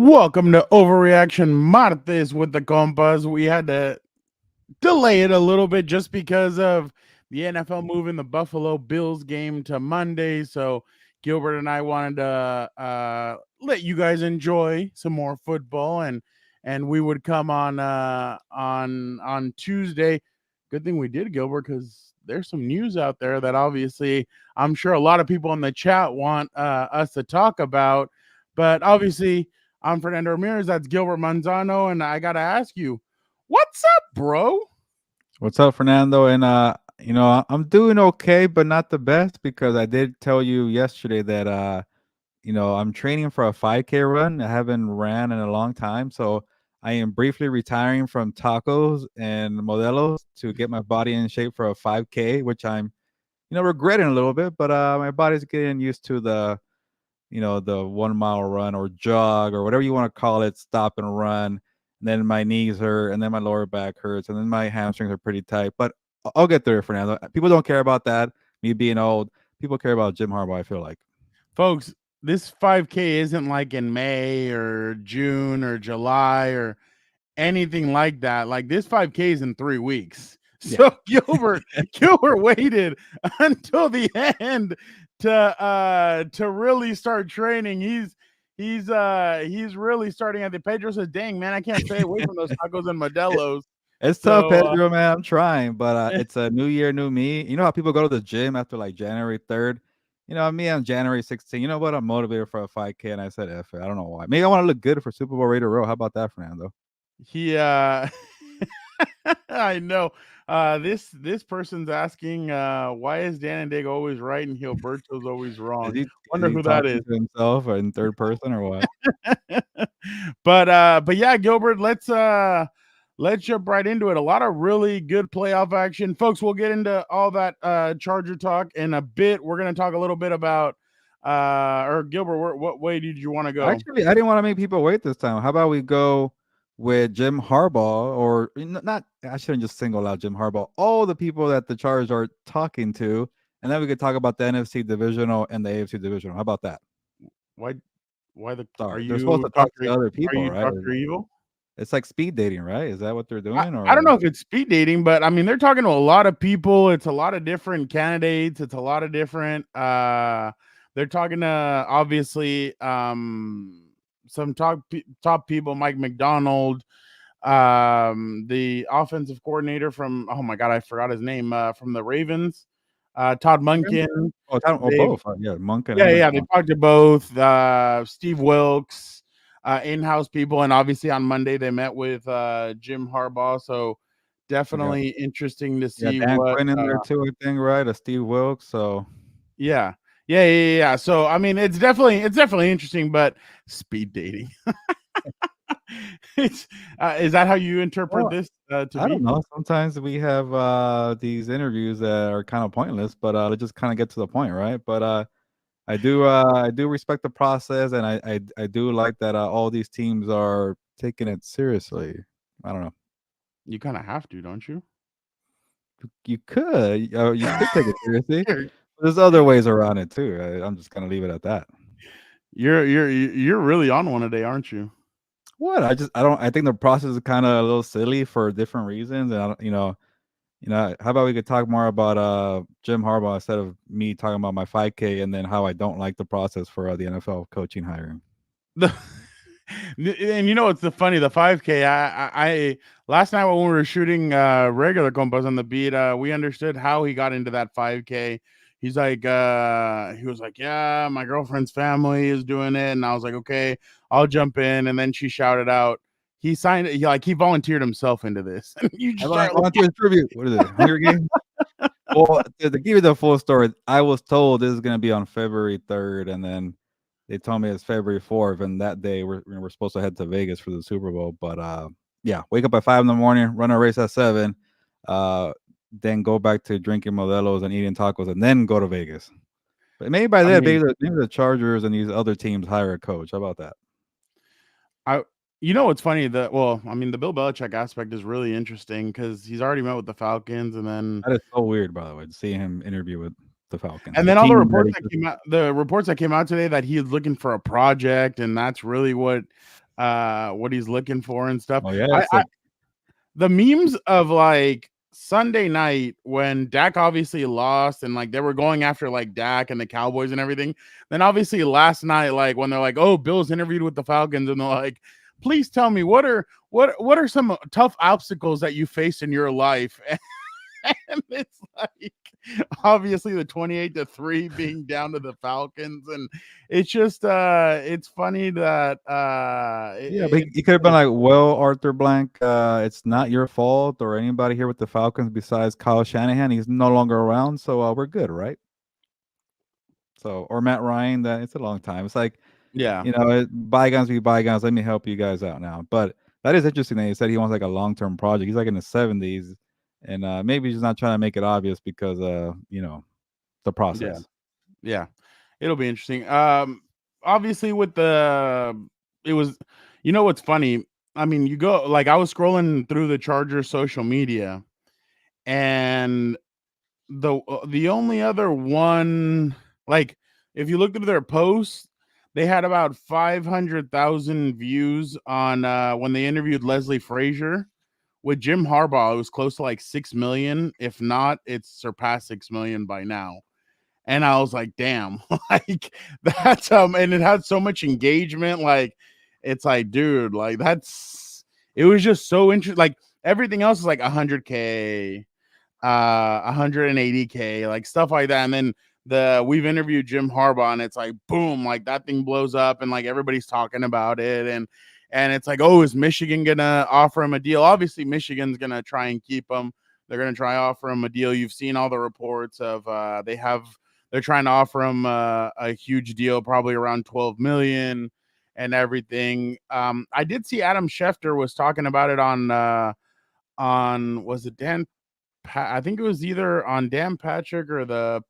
Welcome to Overreaction Martes with the Compas. We had to delay it a little bit just because of the NFL moving the Buffalo Bills game to Monday. So Gilbert and I wanted to let you guys enjoy some more football, and we would come on Tuesday. Good thing we did, Gilbert, because there's some news out there that obviously I'm sure a lot of people in the chat want us to talk about. But obviously, I'm Fernando Ramirez. That's Gilbert Manzano, and I gotta ask you, what's up, bro? What's up, Fernando? And I'm doing okay, but not the best because I did tell you yesterday that I'm training for a 5K run. I haven't ran in a long time, so I am briefly retiring from tacos and modelos to get my body in shape for a 5K, which I'm regretting a little bit, but my body's getting used to the 1 mile run or jog or whatever you want to call it, stop and run. And then my knees hurt, and then my lower back hurts, and then my hamstrings are pretty tight. But I'll get there, Fernando. People don't care about that. Me being old, people care about Jim Harbaugh. I feel like, Folks, this 5K isn't like in May or June or July or anything like that. Like this 5K is in 3 weeks. So yeah. Gilbert waited until the end to really start training. He's really starting at the Pedro says, dang man, I can't stay away from those tacos and Modelos. It's tough, Pedro, man. I'm trying, but it's a new year, new me. You know how people go to the gym after like January 3rd? Me on January 16th. You know what? I'm motivated for a 5K, and I said, F it. I don't know why. Maybe I want to look good for Super Bowl Radio Row. How about that, Fernando? I know. This person's asking, why is Dan and Dig always right and Gilberto's always wrong? Wonder who that is. To himself or in third person or what? But yeah, Gilbert, let's jump right into it. A lot of really good playoff action, folks. We'll get into all that Charger talk in a bit. We're gonna talk a little bit about or Gilbert, what way did you want to go? Actually, I didn't want to make people wait this time. How about we go with Jim Harbaugh, or not? I shouldn't just single out Jim Harbaugh. All the people that the Chargers are talking to, and then we could talk about the NFC divisional and the AFC divisional. How about that? Why They're supposed to talk to other people, right? Dr. Evil? It's like speed dating, right? Is that what they're doing? I don't know if it's speed dating, but I mean, they're talking to a lot of people. It's a lot of different candidates. It's a lot of different. They're talking to obviously some top people. Mike McDonald, the offensive coordinator from oh my god, I forgot his name from the Ravens. Todd Monken. Both. Yeah, Monken. Yeah. They talked to both. Steve Wilkes. In-house people, and obviously on Monday they met with Jim Harbaugh, so definitely interesting to see Dan Quinn in there too, I think, right? Steve Wilkes, so yeah. So I mean, it's definitely interesting, but speed dating. Is that how you interpret this? I don't know. Sometimes we have these interviews that are kind of pointless, but let's just kind of get to the point, right? But I do respect the process, and I do like that all these teams are taking it seriously. I don't know. You kind of have to, don't you? You could take it seriously. There's other ways around it too. I'm just gonna leave it at that. You're really on one today, aren't you? What? I think the process is kind of a little silly for different reasons, and I don't, how about we could talk more about Jim Harbaugh instead of me talking about my 5K and then how I don't like the process for the NFL coaching hiring. And you know what's the 5K? I last night when we were shooting regular Compas on the beat, we understood how he got into that 5K. He's like, he was like, yeah, my girlfriend's family is doing it, and I was like, okay, I'll jump in. And then she shouted out, he signed it. He volunteered himself into this. You just volunteer tribute. What is it? Hunger Games? Well, to give you the full story, I was told this is going to be on February 3rd, and then they told me it's February 4th, and that day we're supposed to head to Vegas for the Super Bowl. But yeah, wake up at 5 in the morning, run a race at 7, then go back to drinking Modelos and eating tacos, and then go to Vegas. But maybe by then, maybe the Chargers and these other teams hire a coach. How about that? You know what's funny? The Bill Belichick aspect is really interesting because he's already met with the Falcons, and then that is so weird, by the way, to see him interview with the Falcons. And then all the reports that came out today that he's looking for a project, and that's really what what he's looking for and stuff. Oh yeah, I, it's I like the memes of like Sunday night when Dak obviously lost and like they were going after like Dak and the Cowboys and everything. Then obviously last night, like when they're like, "Oh, Bill's interviewed with the Falcons," and they're like, "Please tell me what are some tough obstacles that you faced in your life?" And it's like obviously the 28-3 being down to the Falcons, and it's just it's funny that yeah, but it's he could have been like, "Well, Arthur Blank, it's not your fault or anybody here with the Falcons besides Kyle Shanahan. He's no longer around, so we're good, right?" So or Matt Ryan, that it's a long time. It's like, yeah, bygones be bygones. Let me help you guys out now. But that is interesting that he said he wants like a long term project. He's like in his 70s, and maybe he's not trying to make it obvious because the yeah, process. yeah. It'll be interesting. Obviously with it was, what's funny? I mean, you go like I was scrolling through the Chargers social media, and the only other one, like, if you looked at their posts, they had about 500,000 views on when they interviewed Leslie Frazier. With Jim Harbaugh, it was close to like 6 million. If not, it's surpassed 6 million by now. And I was like, damn, like that's and it had so much engagement. Like, it's like, dude, like it was just so interesting. Like everything else is like 100K, 180K, like stuff like that. And then we've interviewed Jim Harbaugh, and it's like boom, like that thing blows up, and like everybody's talking about it, and it's like, oh, is Michigan gonna offer him a deal? Obviously, Michigan's gonna try and keep him. They're gonna try offer him a deal. You've seen all the reports of they're trying to offer him a huge deal, probably around 12 million and everything. I did see Adam Schefter was talking about it on was it I think it was either on Dan Patrick or it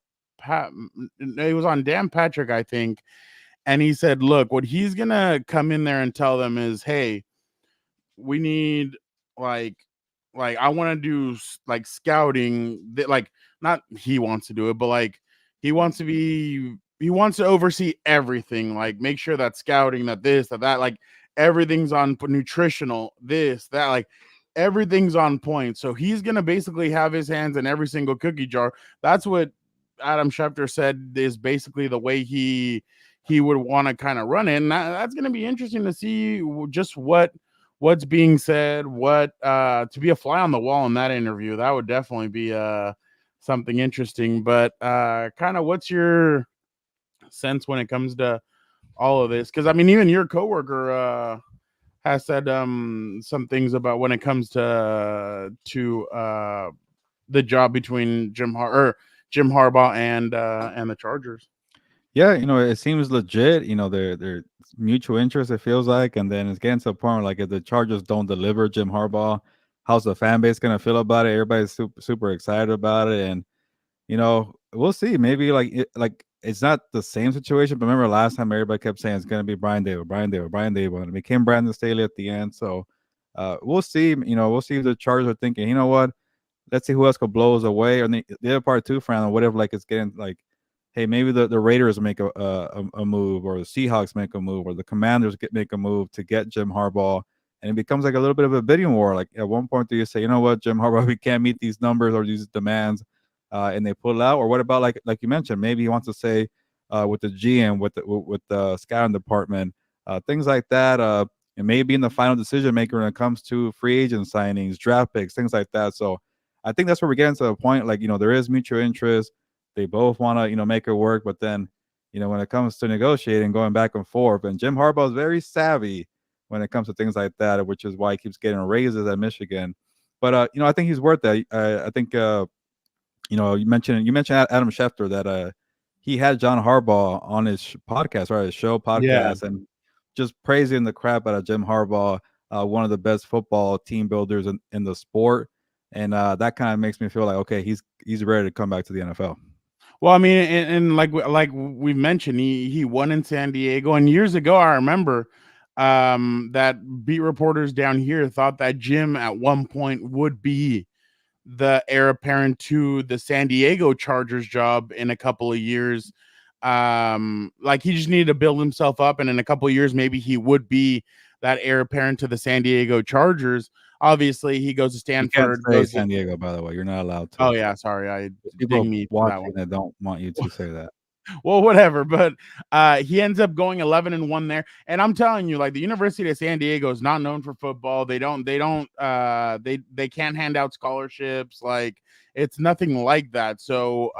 was on Dan Patrick, I think. And he said, look, what he's gonna come in there and tell them is, hey, we need like I want to do like scouting that, like, not he wants to do it, but like he wants to oversee everything, like make sure that scouting, that this, that like everything's on nutritional, this, that, like everything's on point. So he's gonna basically have his hands in every single cookie jar. That's what Adam Schefter said is basically the way he would want to kind of run it. And that's gonna be interesting to see just what's being said, what to be a fly on the wall in that interview. That would definitely be something interesting. But kind of what's your sense when it comes to all of this? Because I mean, even your coworker has said some things about when it comes to the job between Jim Harbaugh and the Chargers. Yeah, it seems legit. They're mutual interest. It feels like, and then it's getting to a point where, like, if the Chargers don't deliver Jim Harbaugh, how's the fan base gonna feel about it? Everybody's super excited about it, and we'll see. Maybe like it's not the same situation, but remember last time everybody kept saying it's gonna be Brian Dable, Brian Dable, Brian Dable, and it became Brandon Staley at the end. So we'll see. We'll see if the Chargers are thinking, you know what? Let's see who else could blow us away. Or the other part too, Fran, or whatever. Like it's getting like, hey, maybe the Raiders make a move, or the Seahawks make a move, or the Commanders make a move to get Jim Harbaugh, and it becomes like a little bit of a bidding war. Like at one point, do you say, you know what, Jim Harbaugh, we can't meet these numbers or these demands, and they pull out, or what about like you mentioned, maybe he wants to say with the GM, with the scouting department, things like that, and maybe in the final decision maker when it comes to free agent signings, draft picks, things like that. So I think that's where we're getting to the point. Like there is mutual interest. They both want to make it work, but then when it comes to negotiating, going back and forth, and Jim Harbaugh is very savvy when it comes to things like that, which is why he keeps getting raises at Michigan. But I think he's worth that. I think you mentioned Adam Schefter that he had John Harbaugh on his podcast, right? His show Yeah. podcast, and just praising the crap out of Jim Harbaugh, one of the best football team builders in the sport. And that kind of makes me feel like, okay, he's ready to come back to the NFL. Well, I mean, and like we mentioned, he won in San Diego, and years ago, I remember that beat reporters down here thought that Jim at one point would be the heir apparent to the San Diego Chargers job in a couple of years. Like he just needed to build himself up, and in a couple of years, maybe he would be that heir apparent to the San Diego Chargers. Obviously, he goes to You can't Stanford, say goes to San Diego, by the way. You're not allowed oh to. yeah, sorry, I There's ding people me for that one. watching that don't want you to say that. Well, whatever. But he ends up going 11-1 there. And I'm telling you, like the University of San Diego is not known for football. They can't hand out scholarships. Like it's nothing like that. So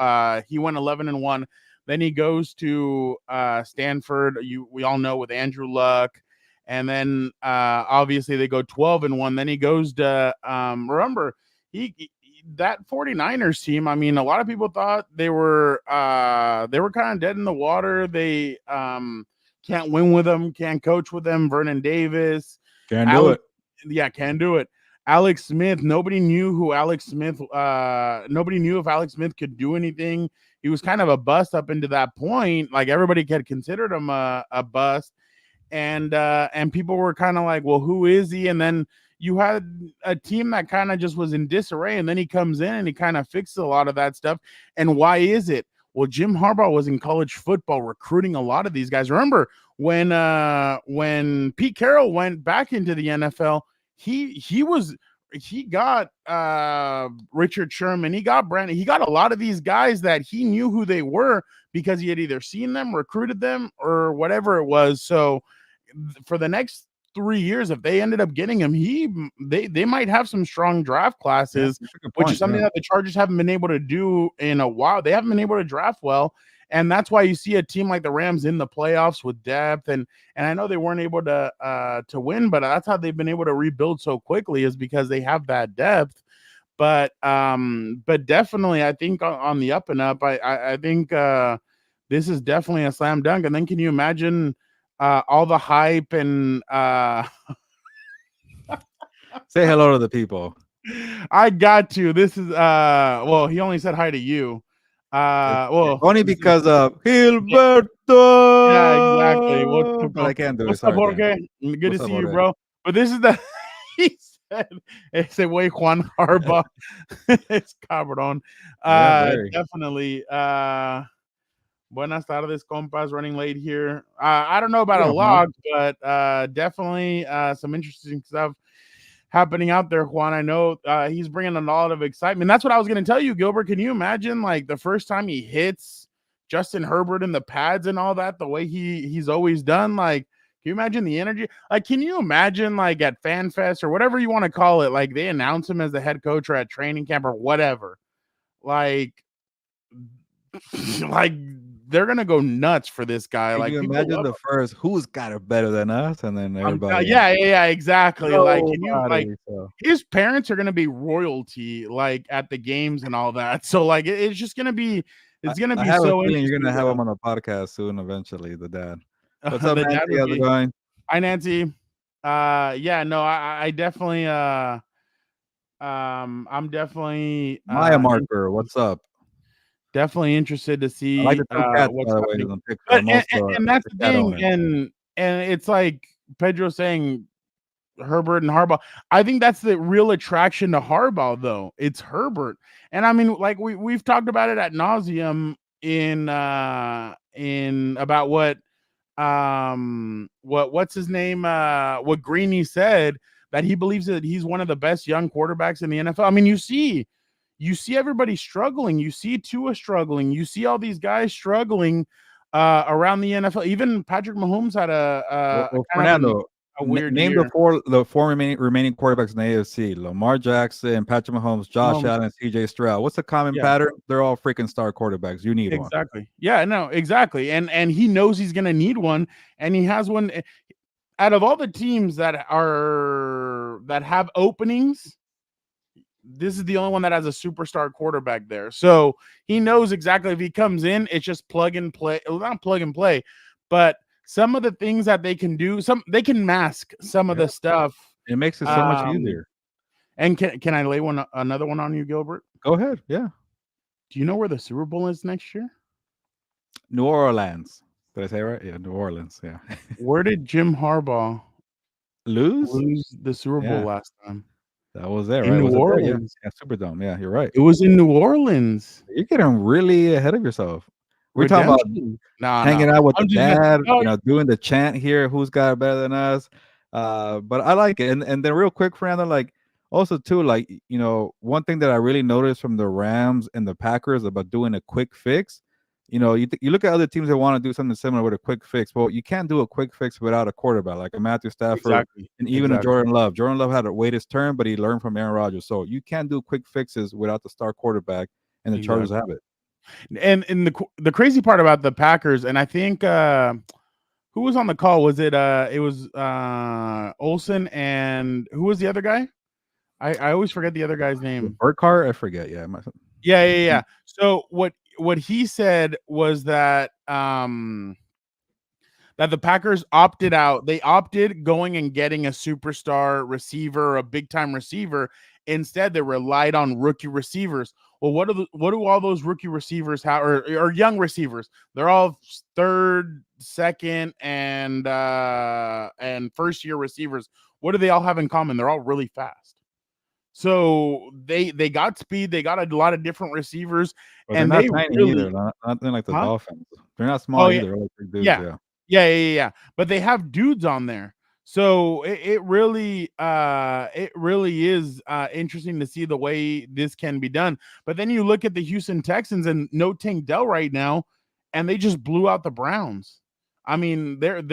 he went 11-1. Then he goes to Stanford. We all know with Andrew Luck. And then obviously they go 12-1. Then he goes to remember he that 49ers team, I mean, a lot of people thought they were kind of dead in the water. They can't win with them, can't coach with them. Vernon Davis, Can't do Alex, it. yeah, can do it. Alex Smith, nobody knew who Alex Smith nobody knew if Alex Smith could do anything. He was kind of a bust up into that point. Like everybody had considered him a bust, and people were kind of like, well, who is he? And then you had a team that kind of just was in disarray, and then he comes in and he kind of fixes a lot of that stuff. And why is it? Well, Jim Harbaugh was in college football recruiting a lot of these guys. Remember when Pete Carroll went back into the NFL, he got Richard Sherman, he got Brandon, he got a lot of these guys that he knew who they were because he had either seen them, recruited them, or whatever it was. So for the next 3 years, if they ended up getting him, they might have some strong draft classes, which is something that the Chargers haven't been able to do in a while. They haven't been able to draft well, and that's why you see a team like the Rams in the playoffs with depth. And I know they weren't able to win, but that's how they've been able to rebuild so quickly, is because they have that depth. But definitely, I think on the up and up, I think this is definitely a slam dunk. And then can you imagine all the hype and say hello to the people. I got to. This is well, he only said hi to you. Well, Only because of yeah, Gilberto. yeah, exactly. What's up, But I can't do it. what's up, Sorry, Dan. Jorge? Good to What's up, see you, Jorge? bro. But this is the he said ese way Juan Harbaugh. It's cabrón. Yeah, very. Definitely. Buenas tardes, compas. Running late here. I don't know about a Yeah, man. log, but definitely some interesting stuff happening out there, Juan. I know he's bringing a lot of excitement. That's what I was going to tell you, Gilbert. Can you imagine, like, the first time he hits Justin Herbert in the pads and all that, the way he's always done? Like, can you imagine the energy? Like, can you imagine, like, at FanFest or whatever you want to call it, like, they announce him as the head coach or at training camp or whatever? Like, like they're gonna go nuts for this guy. Can Like you people imagine love the first who's got it better than us, and then him. everybody Yeah, exactly. Like, can you like nobody. So his parents are gonna be royalty, like at the games and all that. So like it's just gonna be I have a so feeling you're interesting gonna to have him on the podcast soon, eventually. The dad. What's up, the dad Nancy? would How's it be. going? Hi, Nancy. Yeah, no, I definitely I'm definitely Maya Marker, what's up? definitely interested to I like see the two cats, what's by the way, in happening. the picture. But I'm also and that's a the cat thing, owner. and it's like Pedro saying Herbert and Harbaugh. I think that's the real attraction to Harbaugh, though. It's Herbert, and I mean, like we've talked about it at nauseum in about what's his name what Greeny said, that he believes that he's one of the best young quarterbacks in the NFL. I mean, you see everybody struggling. You see Tua struggling. You see all these guys struggling around the NFL. Even Patrick Mahomes had a kind of Fernando, a weird name year. the four remaining quarterbacks in the AFC: Lamar Jackson, Patrick Mahomes, Josh Mahomes, Allen, C.J. Stroud. What's the common yeah, pattern? They're all freaking star quarterbacks. You need one. exactly. Yeah, no, exactly. And he knows he's gonna need one, and he has one. Out of all the teams that have openings, this is the only one that has a superstar quarterback there. So he knows exactly if he comes in, it's just plug and play. Well, not plug and play, but some of the things that they can do, they can mask some of Yeah, the stuff. it makes it so much easier. And can I lay another one on you, Gilbert? Go ahead. Yeah. Do you know where the Super Bowl is next year? New Orleans. Did I say it right? Yeah, New Orleans. Yeah. Where did Jim Harbaugh Lose? lose the Super Bowl Yeah. last time? That was there, In right? New Was it there? Yeah. Orleans. Yeah, Superdome. Yeah, you're right. It was in New Orleans. You're getting really ahead of yourself. We're talking about Redemption. No, hanging out with the I'm just dad, no, doing the chant here, who's got it better than us. But I like it. And then real quick, Fernando, like also too, like one thing that I really noticed from the Rams and the Packers about doing a quick fix. You look at other teams that want to do something similar with a quick fix. Well, you can't do a quick fix without a quarterback like a Matthew Stafford Exactly. and even a Exactly. Jordan Love. Jordan Love had to wait his turn, but he learned from Aaron Rodgers. So you can't do quick fixes without the star quarterback, and the Chargers Exactly. have it. And the crazy part about the Packers, and I think who was on the call? Was it was Olsen, and who was the other guy? I always forget the other guy's name. Burkhardt, I forget. Yeah, Yeah. So what he said was that the Packers opted out. They opted going and getting a superstar receiver, a big time receiver. Instead, they relied on rookie receivers. Well, what do all those rookie receivers have, or young receivers? They're all third, second, and first year receivers. What do they all have in common? They're all really fast. So they got speed. They got a lot of different receivers, but they're and not they tiny either. really, Nothing like the huh? Dolphins. They're not Oh small yeah, either. They're like big dudes. yeah. Yeah. Yeah. But they have dudes on there. So it really is interesting to see the way this can be done. But then you look at the Houston Texans and no Tank Dell right now, and they just blew out the Browns. I mean, there's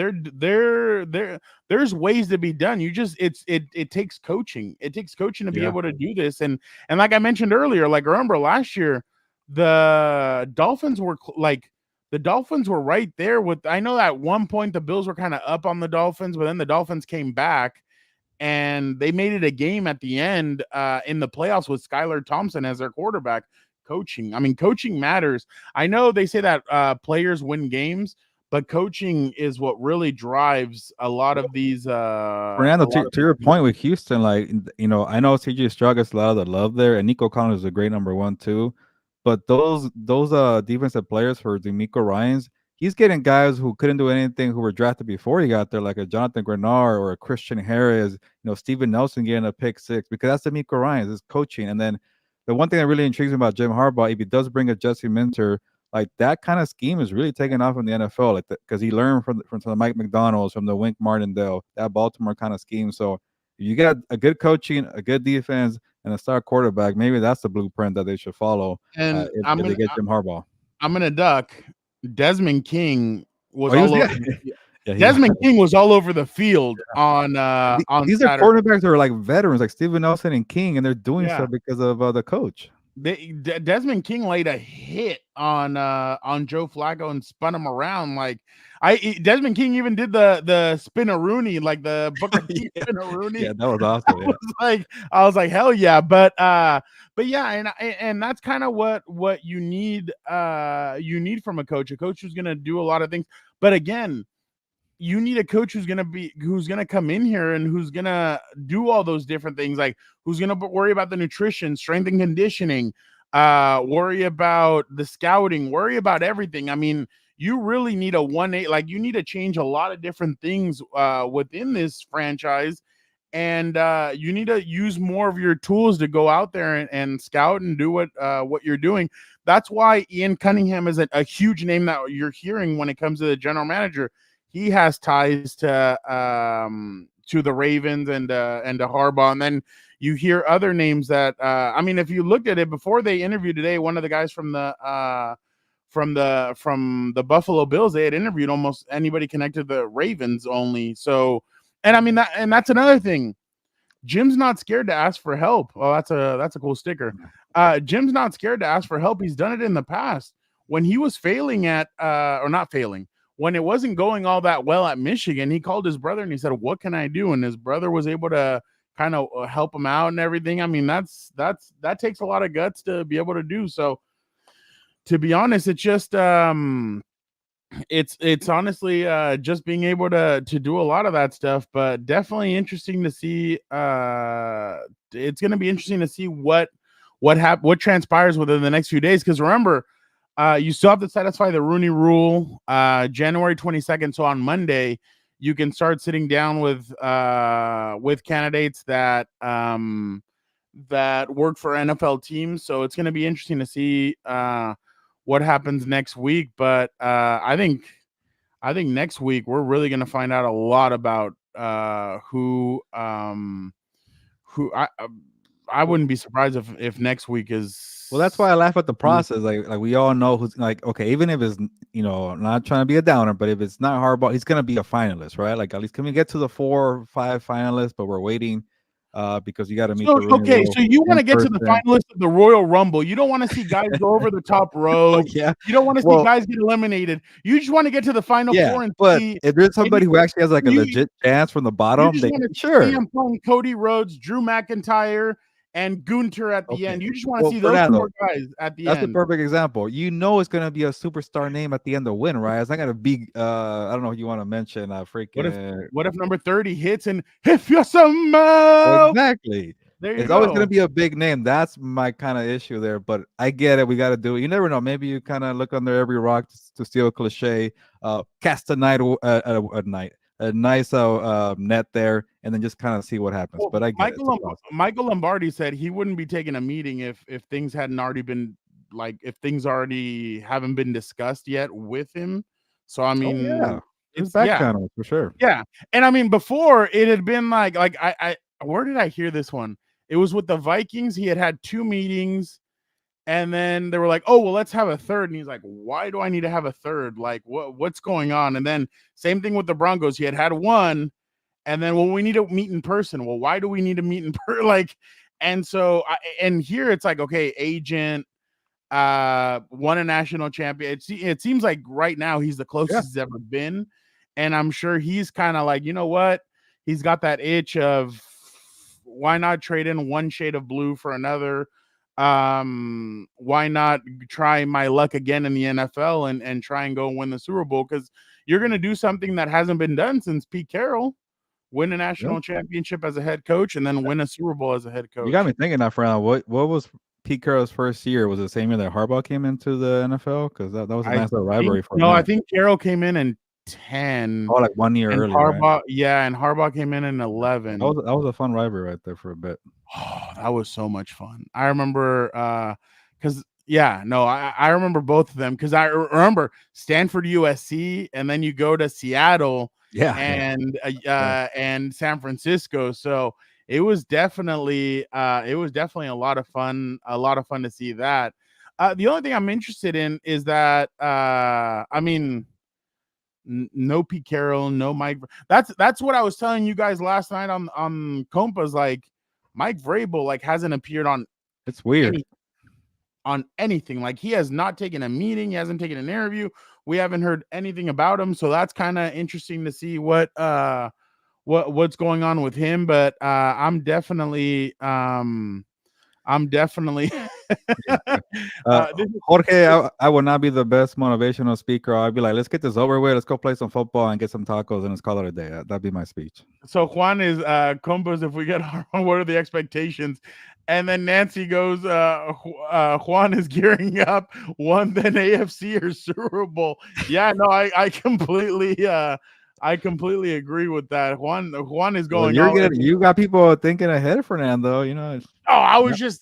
ways to be done. It takes coaching. It takes coaching to be Yeah. able to do this. And like I mentioned earlier, like remember last year, the Dolphins were the Dolphins were right there with. I know at one point the Bills were kind of up on the Dolphins, but then the Dolphins came back and they made it a game at the end in the playoffs with Skylar Thompson as their quarterback. Coaching, I mean, coaching matters. I know they say that players win games, but coaching is what really drives a lot of these. Fernando, to your point with Houston, like I know CJ Stroud gets a lot of the love there, and Nico Collins is a great number one too. But those defensive players for D'Amico Ryans, he's getting guys who couldn't do anything who were drafted before he got there, like a Jonathan Grenard or a Christian Harris, Steven Nelson getting a pick six, because that's D'Amico Ryans, is coaching. And then the one thing that really intrigues me about Jim Harbaugh, if he does bring a Jesse Minter, like that kind of scheme is really taking off in the NFL, like because he learned from the Mike McDonald's, from the Wink Martindale, that Baltimore kind of scheme. So if you got a good coaching, a good defense, and a star quarterback, maybe that's the blueprint that they should follow and if they get Jim Harbaugh. I'm gonna duck. Desmond King Oh, was he was all over. yeah, yeah. Desmond King was all over the field on These are Saturday. quarterbacks that are like veterans, like Steven Nelson and King, and they're doing Yeah, so because of the coach. Desmond King laid a hit on Joe Flacco and spun him around. Like Desmond King even did the spin-a-rooney, like the Booker T Yeah, spin-a-rooney. yeah, that was awesome. Yeah. I was like, hell yeah. But yeah, and that's kind of what you need from a coach who's gonna do a lot of things. But again, you need a coach who's gonna come in here and who's gonna do all those different things, like who's gonna worry about the nutrition, strength and conditioning, worry about the scouting, worry about everything. I mean, you really need a 1-8, like you need to change a lot of different things within this franchise, and you need to use more of your tools to go out there and scout and do what you're doing. That's why Ian Cunningham is a huge name that you're hearing when it comes to the general manager. He has ties to the Ravens and to Harbaugh, and then you hear other names that I mean, if you looked at it before they interviewed today, one of the guys from the Buffalo Bills, they had interviewed almost anybody connected to the Ravens only. So, and I mean that's another thing. Jim's not scared to ask for help. Oh, that's a cool sticker. Jim's not scared to ask for help. He's done it in the past when he was failing at or not failing, when it wasn't going all that well at Michigan. He called his brother and he said, "What can I do?" And his brother was able to kind of help him out and everything. I mean, that takes a lot of guts to be able to do. So, to be honest, it's just it's honestly just being able to do a lot of that stuff, but definitely interesting to see. It's going to be interesting to see what transpires within the next few days, because remember, you still have to satisfy the Rooney Rule January 22nd. So on Monday you can start sitting down with candidates that that work for NFL teams. So it's going to be interesting to see what happens next week. But I think next week we're really going to find out a lot about who I wouldn't be surprised if next week Well, that's is why I laugh at the process. Like we all know who's like, okay, even if it's not trying to be a downer, but if it's not Harbaugh, he's gonna be a finalist, right? Like at least can we get to the 4 or 5 finalists? But we're waiting because you got to meet so the room okay. So you want in to get to the person. finalists of the Royal Rumble. You don't want to see guys go over the top Oh rope. yeah, You don't want to see well, guys get eliminated. You just want to get to the final yeah, four and but see. if there's And somebody who actually has like a you, legit chance from the You bottom, just then want to see sure, CM Punk, Cody Rhodes, Drew McIntyre, and Gunter at the okay. end. You just want to Well, see those Fernando, four guys at the that's the end. perfect example. You know it's gonna be a superstar name at the end to win, right? It's not gonna be I don't know if you want to mention What if freaking what if number 30 hits and if you're exactly. there you It's always gonna go. be a big name. That's my kind of issue there. But I get it. We got to do it. You never know. Maybe you kind of look under every rock to steal a cliche. Cast a nice net there, and then just kind of see what happens. Well, But I get it. It's a process. Michael Lombardi said he wouldn't be taking a meeting if things hadn't already been if things already haven't been discussed yet with him. So I Oh yeah, mean, there's it's back yeah. channels for sure. Yeah. And I mean, before it had been I where did I hear this one? It was with the Vikings. He had 2 meetings, and then they were like, "Oh, well, let's have a third." And he's like, "Why do I need to have a third? Like, what's going on?" And then same thing with the Broncos. He had one, and then well, we need to meet in person. Well, why do we need to meet in person? And so and here it's like, okay, agent won a national champion. It seems like right now he's the closest he's ever been, and I'm sure he's kind of like, you know what, he's got that itch of why not trade in one shade of blue for another. Why not try my luck again in the NFL and try and go win the Super Bowl, because you're going to do something that hasn't been done since Pete Carroll, win a Yep. national championship as a head coach and then win a Super Bowl as a head You got coach. me thinking that, Fernando. What was Pete Carroll's first year? Was it the same year that Harbaugh came into the NFL? Because that was a I nice little think rivalry for a no, I minute. think Carroll came in 10 Oh, like 1 year and earlier, right? Harbaugh came in 11. That was a fun rivalry right there for a bit. Oh, that was so much fun. I remember because yeah, no, I remember both of them because I remember Stanford USC, and then you go to Seattle Yeah, yeah. Yeah. and San Francisco. So it was definitely a lot of fun to see that. The only thing I'm interested in is that I mean, no Pete Carroll, no Mike. That's what I was telling you guys last night on Compas. Like Mike Vrabel hasn't appeared It's weird. any on anything. Like he has not taken a meeting, he hasn't taken an interview. We haven't heard anything about him, so that's kind of interesting to see what's going on with him. But I'm definitely Yeah. this is, Jorge, this, I would not be the best motivational speaker. I'd be like, let's get this over with. Let's go play some football and get some tacos and let's call it a day. That'd be my speech. so Juan is Combos, if we get what are the expectations? And then Nancy goes, Juan is gearing up, one then AFC or Super Bowl. Yeah, no, I completely agree with that. Juan is Well, going all in. you got people thinking ahead, Fernando. You know. Oh, I was just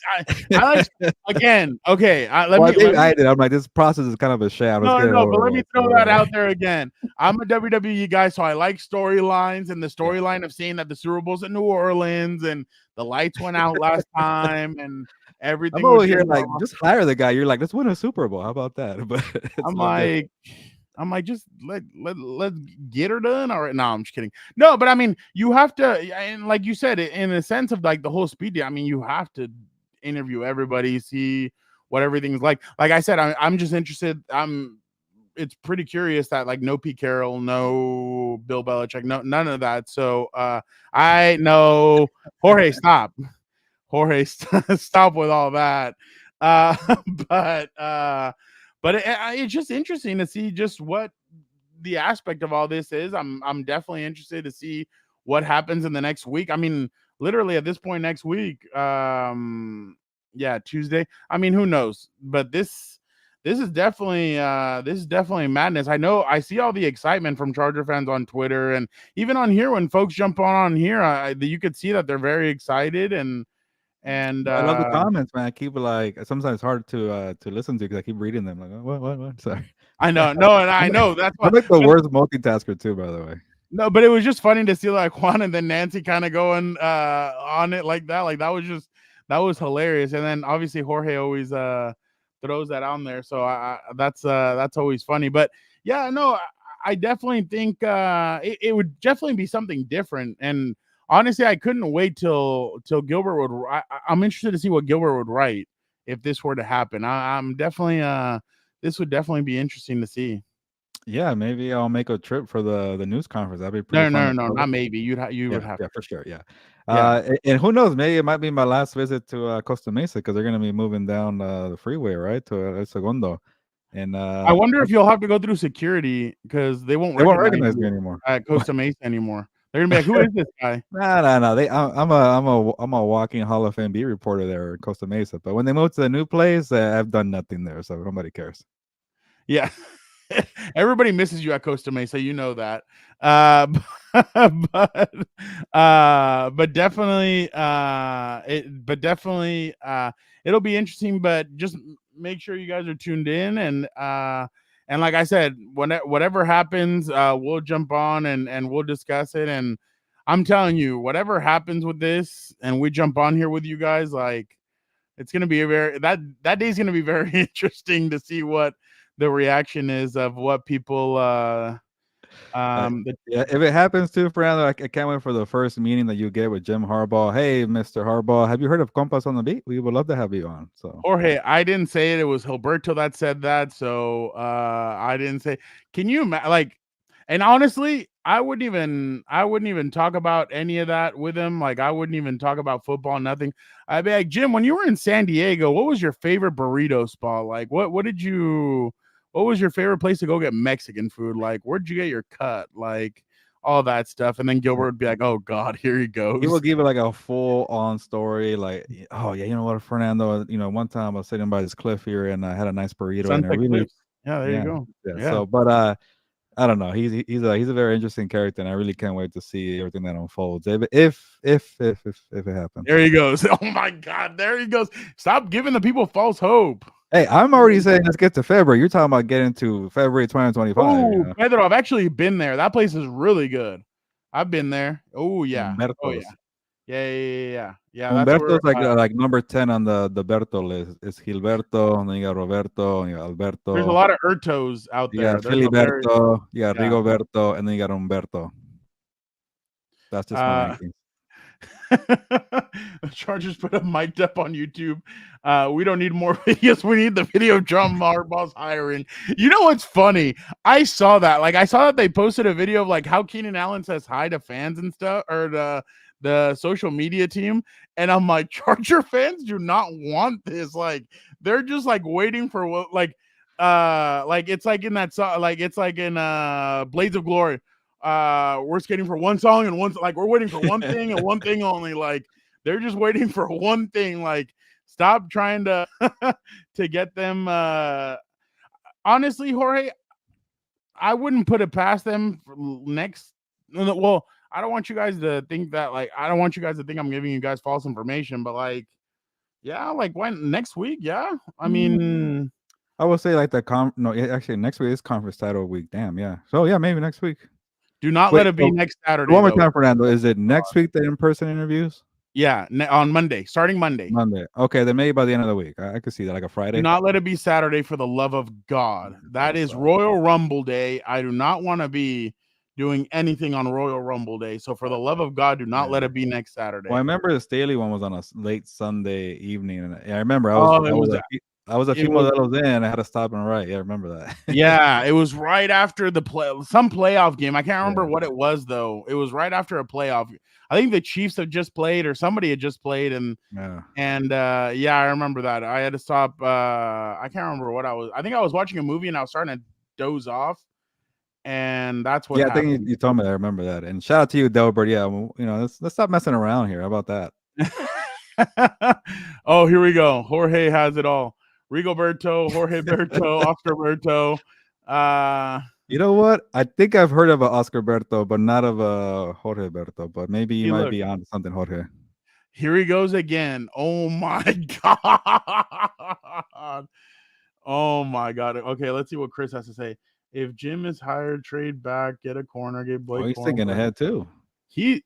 I like again. Okay, Well, let maybe me I did. I'm like, this process is kind of a sham. Let's no, get it no, but over let me with. So throw that out there again. I'm a WWE guy, so I like storylines, and the yeah. storyline of seeing that the Super Bowl's in New Orleans and the lights went out last time and I'm everything was over here Jim like, Harbaugh. just hire the guy. You're like, let's win a Super Bowl. How about that? But it's I'm a little different. like, just let's get her done. All right, no, I'm just kidding. No, but I mean, you have to, and like you said, in a sense of like the whole speed. I mean, you have to interview everybody, see what everything's like. Like I said, I'm just interested. It's pretty curious that like no Pete Carroll, no Bill Belichick, no none of that. So I know Jorge, stop. Jorge, stop with all that. Uh, but uh, but it's just interesting to see just what the aspect of all this is. I'm definitely interested to see what happens in the next week. I mean, literally at this point next week, yeah, Tuesday. I mean, who knows? But this is definitely madness. I know I see all the excitement from Charger fans on Twitter and even on here when folks jump on here, you could see that they're very excited and I love the comments, man. I keep like sometimes it's hard to listen to because I keep reading them. Like, what? Sorry. I know, no, and I I'm, know that's why. I'm like the worst multitasker too, by the way. No, but it was just funny to see like Juan and then Nancy kind of going on it like that. Like that was hilarious. And then obviously Jorge always throws that on there. So that's always funny. But yeah, no, I definitely think it would definitely be something different. And honestly, I couldn't wait till Gilbert would. I'm interested to see what Gilbert would write if this were to happen. I'm definitely this would definitely be interesting to see. Yeah, maybe I'll make a trip for the news conference. That'd be pretty No, fun no, to no, cover. not maybe. You Yeah, would have yeah, to. for sure. Yeah. Yeah. And who knows? Maybe it might be my last visit to Costa Mesa because they're gonna be moving down the freeway, right, to El Segundo, and I wonder if you'll have to go through security because they won't they won't recognize recognize me you anymore. at Costa Mesa anymore. They're gonna be like, "Who is this guy?" No, no, no. I'm a walking Hall of Fame beat reporter there in Costa Mesa. But when they move to the new place, I've done nothing there, so nobody cares. Yeah. Everybody misses you at Costa Mesa, you know that. But definitely it'll be interesting, but just make sure you guys are tuned in and like I said, whatever happens, we'll jump on and we'll discuss it. And I'm telling you, whatever happens with this and we jump on here with you guys, like it's gonna be a that day's gonna be very interesting to see what the reaction is of what people Yeah, if it happens too, Fernando, I can't wait for the first meeting that you get with Jim Harbaugh. Hey, Mr. Harbaugh, have you heard of Compas on the Beat? We would love to have you on. So Jorge, I didn't say it. It was Gilberto that said that. So I didn't say. Can you like? And honestly, I wouldn't even talk about any of that with him. Like I wouldn't even talk about football, nothing. I'd be like, Jim, when you were in San Diego, what was your favorite burrito spot? Like what was your favorite place to go get Mexican food? Like where'd you get your cut? Like all that stuff. And then Gilbert would be like, oh God, here he he will goes. give it like a full on story, like, oh yeah, you know what, Fernando, one time I was sitting by this cliff here and I had a nice burrito and I Sunset really, Cliffs. Yeah, there you yeah, go. yeah. Yeah. So, but I don't know. He's a very interesting character, and I really can't wait to see everything that unfolds. If it happens. There he goes. Oh my God, there he goes. Stop giving the people false hope. Hey, I'm already saying let's get to February. You're talking about getting to February 2025. Oh, Pedro, I've actually been there. That place is really good. I've been there. Oh yeah. Oh yeah. Humberto's. Yeah. That's where Humberto's like number 10 on the Berto list. It's Gilberto, and then you got Roberto, and you got there's a Alberto, lot of Ertos out you there. got There's a very Filiberto, you got yeah. Rigoberto, and then you got Humberto. That's just my Uh rankings. Chargers put up mic'd up on YouTube. We don't need more videos. We need the video of John Harbaugh's hiring. You know what's funny? I saw that. Like I saw that they posted a video of like how Keenan Allen says hi to fans and stuff, or the social media team. And I'm like, Charger fans do not want this. Like they're just like waiting for what like it's like in that song, like it's like in Blades of Glory. We're skating for one song and one like we're waiting for one thing and one thing only. Like they're just waiting for one thing. Like stop trying to to get them. Honestly, Jorge, I wouldn't put it past them for next. Well, I don't want you guys to think that like I don't want you guys to think I'm giving you guys false information, but like yeah, like when next week, yeah. I mean, I would say like no, actually next week is conference title week. Damn, yeah. So yeah, maybe next week. do not Wait, let it be so next Saturday one more though. time, Fernando. Is it next week the in-person interviews? Yeah, on Monday, starting Monday. Monday. Okay, then maybe by the end of the week. I could see that, like a Do Friday. not let it be Saturday for the love of God. That is Royal Rumble Day. I do not want to be doing anything on Royal Rumble Day. So for the love of God, do not let it be next Saturday. Well, I remember the Staley one was on a late Sunday evening, and I remember I Oh, was a it few was modelos in. I had to stop and write. Yeah, I remember that. yeah, it was right after some playoff game. I can't remember Yeah. what it was though. It was right after a playoff. I think the Chiefs had just played or somebody had just played Yeah. and yeah, I remember that. I had to stop. I can't remember what I think I was watching a movie and I was starting to doze off, and that's what Yeah, I think happened. you told me that. I remember that. And shout out to you, Delbert. Yeah, well, let's stop messing around here. How about that? Oh, here we go. Jorge has it all. Rigoberto, Jorge Berto, Oscar Berto. You know what? I think I've heard of a Oscar Berto, but not of a Jorge Berto. But maybe you Hey, might look, be on something, Jorge. here he goes again. Oh my God. Oh my God. Okay, let's see what Chris has to say. If Jim is hired, trade back, get a corner, get Oh, Blake he's thinking Corum. ahead too. He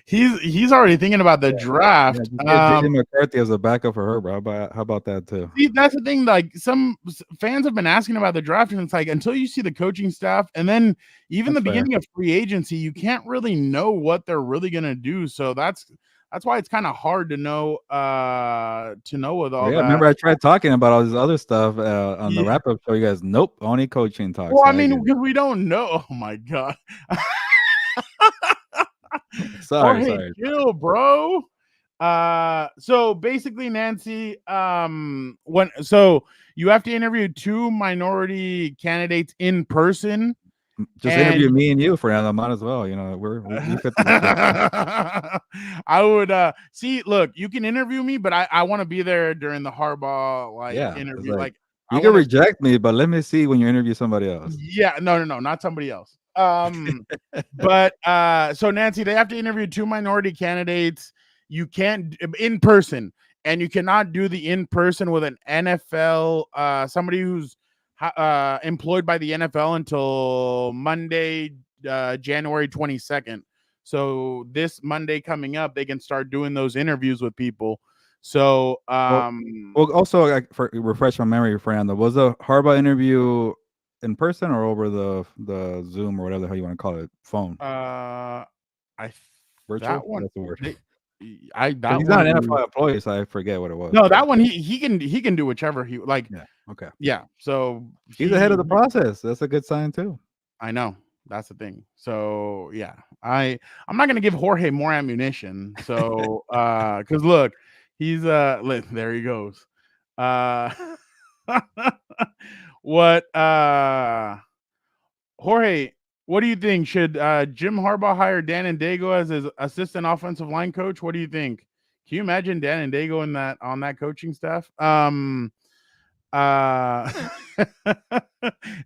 he's already thinking about the Yeah, draft. just get JJ McCarthy as a backup for Herbert. How about that too? See, that's the thing. Like some fans have been asking about the draft, and it's like until you see the coaching staff, and then even That's the fair. beginning of free agency, you can't really know what they're really gonna do. So that's why it's kind of hard to know with Oh, all yeah, that. remember I tried talking about all this other stuff on the Yeah. wrap-up show. You guys, nope, only coaching talks. Well, I I mean, get because we don't know. Oh my god. it. Sorry, Jorge, sorry. chill, bro. So basically, Nancy, so you have to interview 2 minority candidates in person, Just and interview me and you for now. Might as well. You know, we fit the description. I would see. Look, you can interview me, but I want to be there during the Harbaugh Yeah, it's interview. like I you can want to. reject me, but let me see when you interview somebody else. Yeah, no, not somebody else. But so Nancy, they have to interview 2 minority candidates. You can't in person, and you cannot do the in person with an NFL somebody who's employed by the NFL until Monday, January 22nd. So this Monday coming up, they can start doing those interviews with people. So Well, also like, for refresh my memory, Fernando, was the Harbaugh interview in person or over the Zoom or whatever the hell you want to call it, phone, I virtual? that one That's the word. they, Because that he's not one an NFL employee, so I forget what it was. no, that one he can do whichever he like. Yeah. Okay. Yeah, so He's ahead of the process. That's a good sign too. I know that's the thing. So yeah, I'm not gonna give Jorge more ammunition. So because look, he's there he goes. Uh, what Jorge? What do you think? Should Jim Harbaugh hire Dan and Dago as his assistant offensive line coach? What do you think? Can you imagine Dan and Dago on that coaching staff? Uh,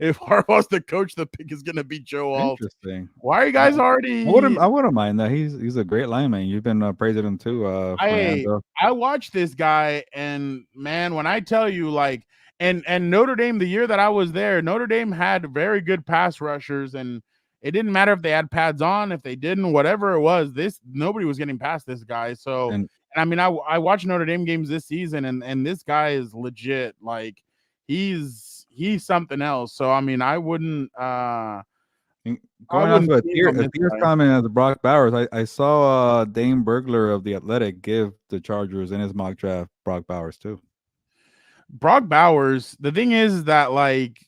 if Harbaugh's the coach, the pick is going to be Joe Alt. Interesting. Why are you guys already? I wouldn't mind that. He's a great lineman. You've been praising him too, Fernando. I watched this guy, and man, when I tell you, like, and Notre Dame, the year that I was there, Notre Dame had very good pass rushers, and it didn't matter if they had pads on, if they didn't, whatever it was. Nobody was getting past this guy. So, And I mean, I watched Notre Dame games this season, and this guy is legit. Like, he's something else. So, I mean, I wouldn't. going off of a sleep on this Tier's guy. comment as Brock Bowers, I saw Dane Burglar of The Athletic give the Chargers in his mock draft Brock Bowers too. Brock Bowers. The thing is that like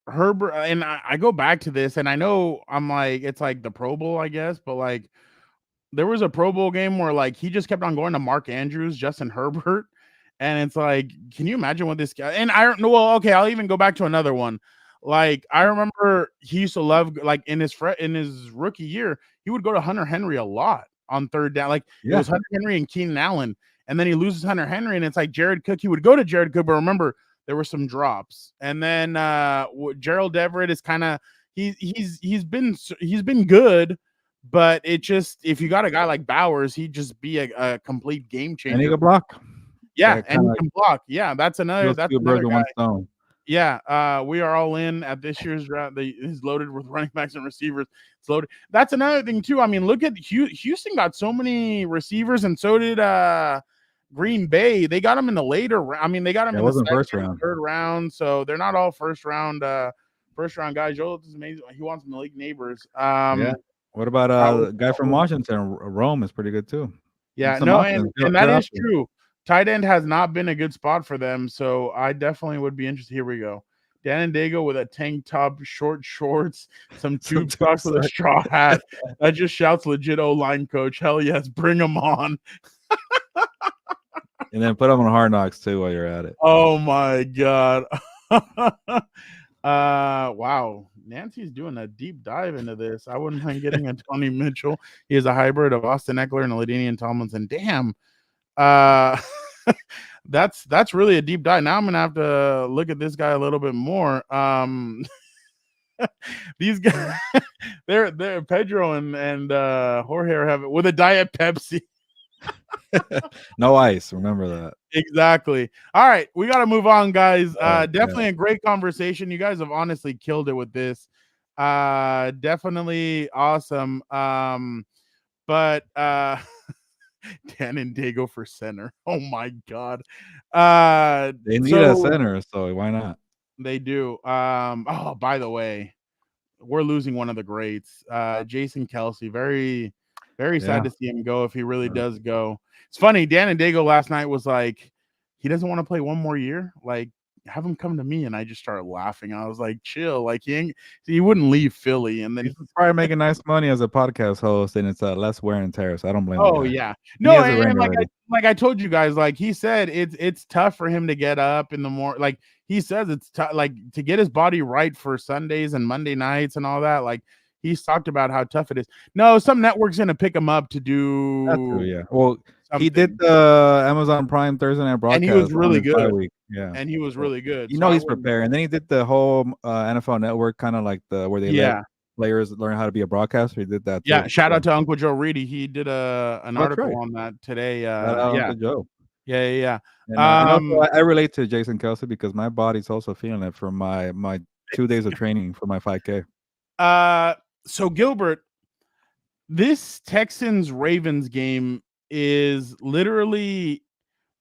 Herbert, and I go back to this, and I know I'm like it's like the Pro Bowl, I guess, but like there was a Pro Bowl game where like he just kept on going to Mark Andrews, Justin Herbert, and it's like, can you imagine what this guy? And I don't know. Well, okay, I'll even go back to another one. Like I remember he used to love like in his rookie year, he would go to Hunter Henry a lot on third down. Like it was Hunter Henry and Keenan Allen, and then he loses Hunter Henry, and it's like Jared Cook. He would go to Jared Cook, but remember there were some drops, and then Gerald Everett is kind of he's been good. But it just if you got a guy like Bowers, he'd just be a complete game changer. And he can block. Yeah, and he can block. Yeah, that's another birds with guy. one stone. Yeah, we are all in at this year's draft. He's loaded with running backs and receivers. It's loaded. That's another thing too. I mean, look at Houston got so many receivers, and so did Green Bay. They got him in the later. I mean, they got him in the second, first round, third round. So they're not all first round guys. Joel is amazing. He wants Malik Neighbors. Yeah. What about the guy from Washington? Rome is pretty good too. Yeah, no, and that is true. Tight end has not been a good spot for them, so I definitely would be interested. Here we go. Dan and Dago with a tank top, short shorts, some tube socks with a straw hat. That just shouts legit O-line coach. Hell yes, bring him on. And then put him on Hard Knocks too while you're at it. Oh my god. Wow. Nancy's doing a deep dive into this. I wouldn't mind getting a Tony Mitchell. He is a hybrid of Austin Eckler and LaDainian Tomlinson. Damn. That's really a deep dive. Now I'm gonna have to look at this guy a little bit more. These guys, they're Pedro and Jorge are having with a Diet Pepsi. No ice. Remember that. Exactly. All right, we got to move on, guys. Yeah. Definitely a great conversation. You guys have honestly killed it with this. Definitely awesome. But Dan and Dago for center. Oh my god. They need a So center, so why not? they do. Oh, by the way, we're losing one of the greats. Jason Kelsey. Very, very sad Yeah. to see him go if he really does go. It's funny. Dan and Dago last night was like, he doesn't want to play one more year. Like, have him come to me, and I just started laughing. I was like, chill. Like he wouldn't leave Philly, and then He's probably making nice money as a podcast host, and it's less wear and tear. So I don't blame the oh guy. yeah, He no, has a and ring like already. I told you guys, like he said, it's tough for him to get up in the morning. Like he says, it's tough, like to get his body right for Sundays and Monday nights and all that. Like he's talked about how tough it is. No, some network's gonna pick him up to That too, do yeah. Well, he did something, the Amazon Prime Thursday night and he was broadcast on really his bye good, week. Yeah. and he was So really good. you So know I he's wouldn't. preparing. And then he did the whole NFL Network kind of like the where they let Yeah, players learn how to be a broadcaster. He did that yeah. too. Shout out So to Uncle Joe Reedy. He did an that's right. article on that today. Shout out Yeah, Uncle Joe. yeah. And also I relate to Jason Kelsey because my body's also feeling it from my 2 days of training for my 5K. Uh, so Gilbert, this Texans Ravens game is literally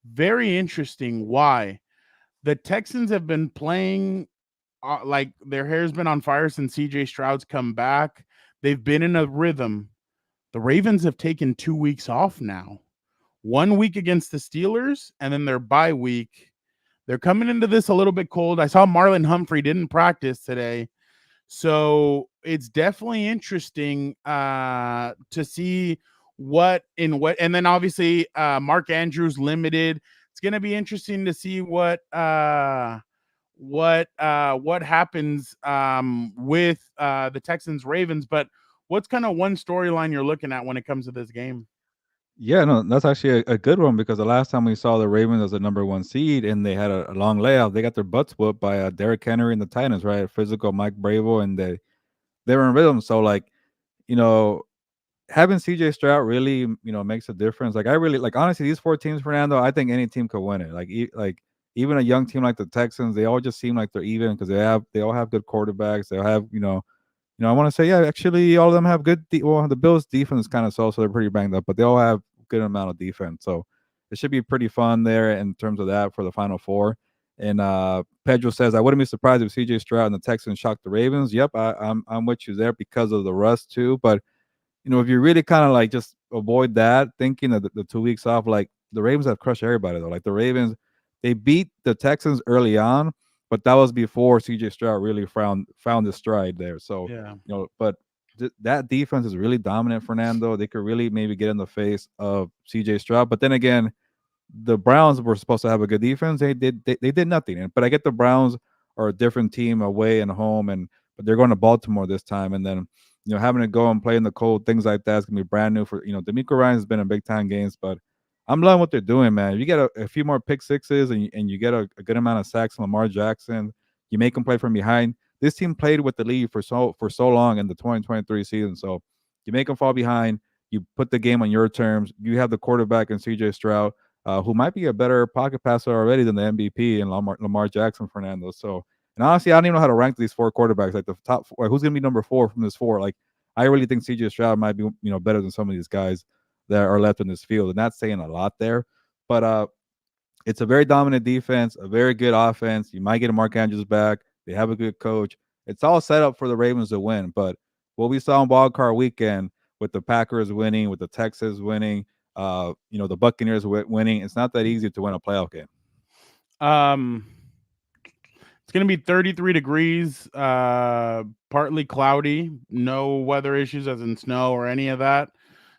very interesting. Why? The Texans have been playing like their hair's been on fire since CJ Stroud's come back. They've been in a rhythm. The Ravens have taken 2 weeks off now. 1 week against the Steelers, and then their bye week. They're coming into this a little bit cold. I saw Marlon Humphrey didn't practice today. So it's definitely interesting to see what and then obviously Mark Andrews limited. It's going to be interesting to see what happens with the Texans Ravens. But what's kind of one storyline you're looking at when it comes to this game? Yeah, no, that's actually a good one because the last time we saw the Ravens as the number one seed and they had a long layoff, they got their butts whooped by Derrick Henry and the Titans, right? Physical Mike Bravo, and they were in rhythm. So like, you know, having CJ Stroud really, makes a difference. Like I really like honestly these four teams, Fernando. I think any team could win it. Like even a young team like the Texans, they all just seem like they're even because they all have good quarterbacks. They all have I want to say yeah, actually all of them have good. Well, the Bills' defense is kind of so they're pretty banged up, but they all have good amount of defense. So it should be pretty fun there in terms of that for the Final Four. And Pedro says I wouldn't be surprised if CJ Stroud and the Texans shocked the Ravens. Yep, I'm with you there because of the rust too, but if you really kind of like just avoid that, thinking of the 2 weeks off, like the Ravens have crushed everybody though. Like the Ravens, they beat the Texans early on, but that was before CJ Stroud really found his stride there. So, Yeah. but that defense is really dominant, Fernando. They could really maybe get in the face of CJ Stroud. But then again, the Browns were supposed to have a good defense. They did nothing. But I get the Browns are a different team away and home, but they're going to Baltimore this time, and then having to go and play in the cold, things like that's gonna be brand new for D'Amico Ryan has been in big time games, but I'm loving what they're doing, man. If you get a few more pick sixes and you get a good amount of sacks from Lamar Jackson, you make them play from behind. This team played with the lead for so long in the 2023 season, so you make them fall behind. You put the game on your terms. You have the quarterback and CJ Stroud who might be a better pocket passer already than the MVP and Lamar Jackson, Fernando. So, and honestly, I don't even know how to rank these four quarterbacks. Like the top four, who's going to be number four from this four? Like, I really think CJ Stroud might be, better than some of these guys that are left in this field. And that's saying a lot there. But it's a very dominant defense, a very good offense. You might get a Mark Andrews back. They have a good coach. It's all set up for the Ravens to win. But what we saw on Wild Card Weekend with the Packers winning, with the Texans winning, the Buccaneers winning, it's not that easy to win a playoff game. It's going to be 33 degrees, partly cloudy, no weather issues as in snow or any of that.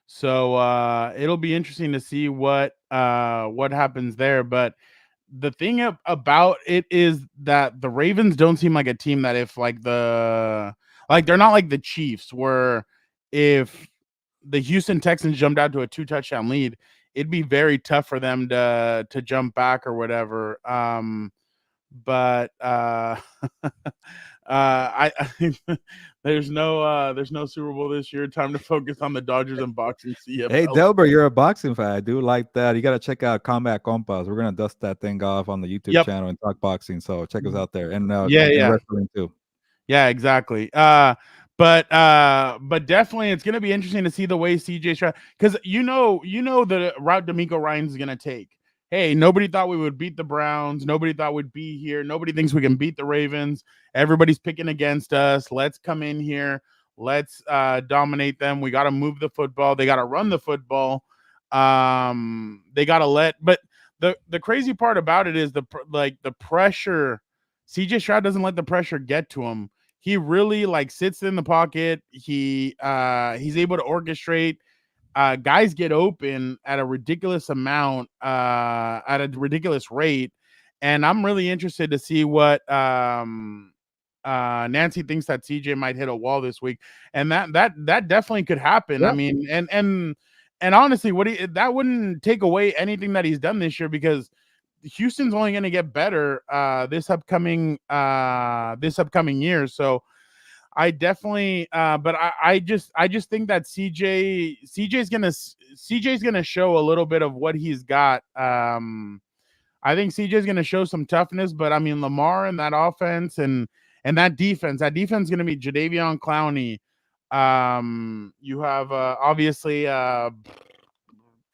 So it'll be interesting to see what happens there. But the thing about it is that the Ravens don't seem like a team that if they're not like the Chiefs where if the Houston Texans jumped out to a 2-touchdown lead, it'd be very tough for them to jump back or whatever. But I there's no Super Bowl this year. Time to focus on the Dodgers and boxing Hey, CFL. Delbert, you're a boxing fan. I do like that. You got to check out Combat Compas. We're gonna dust that thing off on the YouTube Yep. channel and talk boxing. So check us out there, Yeah, and yeah. wrestling too. Yeah, exactly. But definitely it's gonna be interesting to see the way CJ Stroud, because you know the route D'Amico Ryan's gonna take. Hey, nobody thought we would beat the Browns. Nobody thought we'd be here. Nobody thinks we can beat the Ravens. Everybody's picking against us. Let's come in here. Let's dominate them. We got to move the football. They got to run the football. They got to but the crazy part about it is the pressure. CJ Stroud doesn't let the pressure get to him. He really like sits in the pocket. He's able to orchestrate. Guys get open at a ridiculous amount, at a ridiculous rate, and I'm really interested to see what Nancy thinks that CJ might hit a wall this week, and that definitely could happen. I Yeah. mean, and honestly, that wouldn't take away anything that he's done this year, because Houston's only going to get better this upcoming year. So I definitely but I just think that CJ's gonna show a little bit of what he's got. I think CJ's gonna show some toughness, but I mean Lamar and that offense and that defense is gonna be Jadeveon Clowney. You have obviously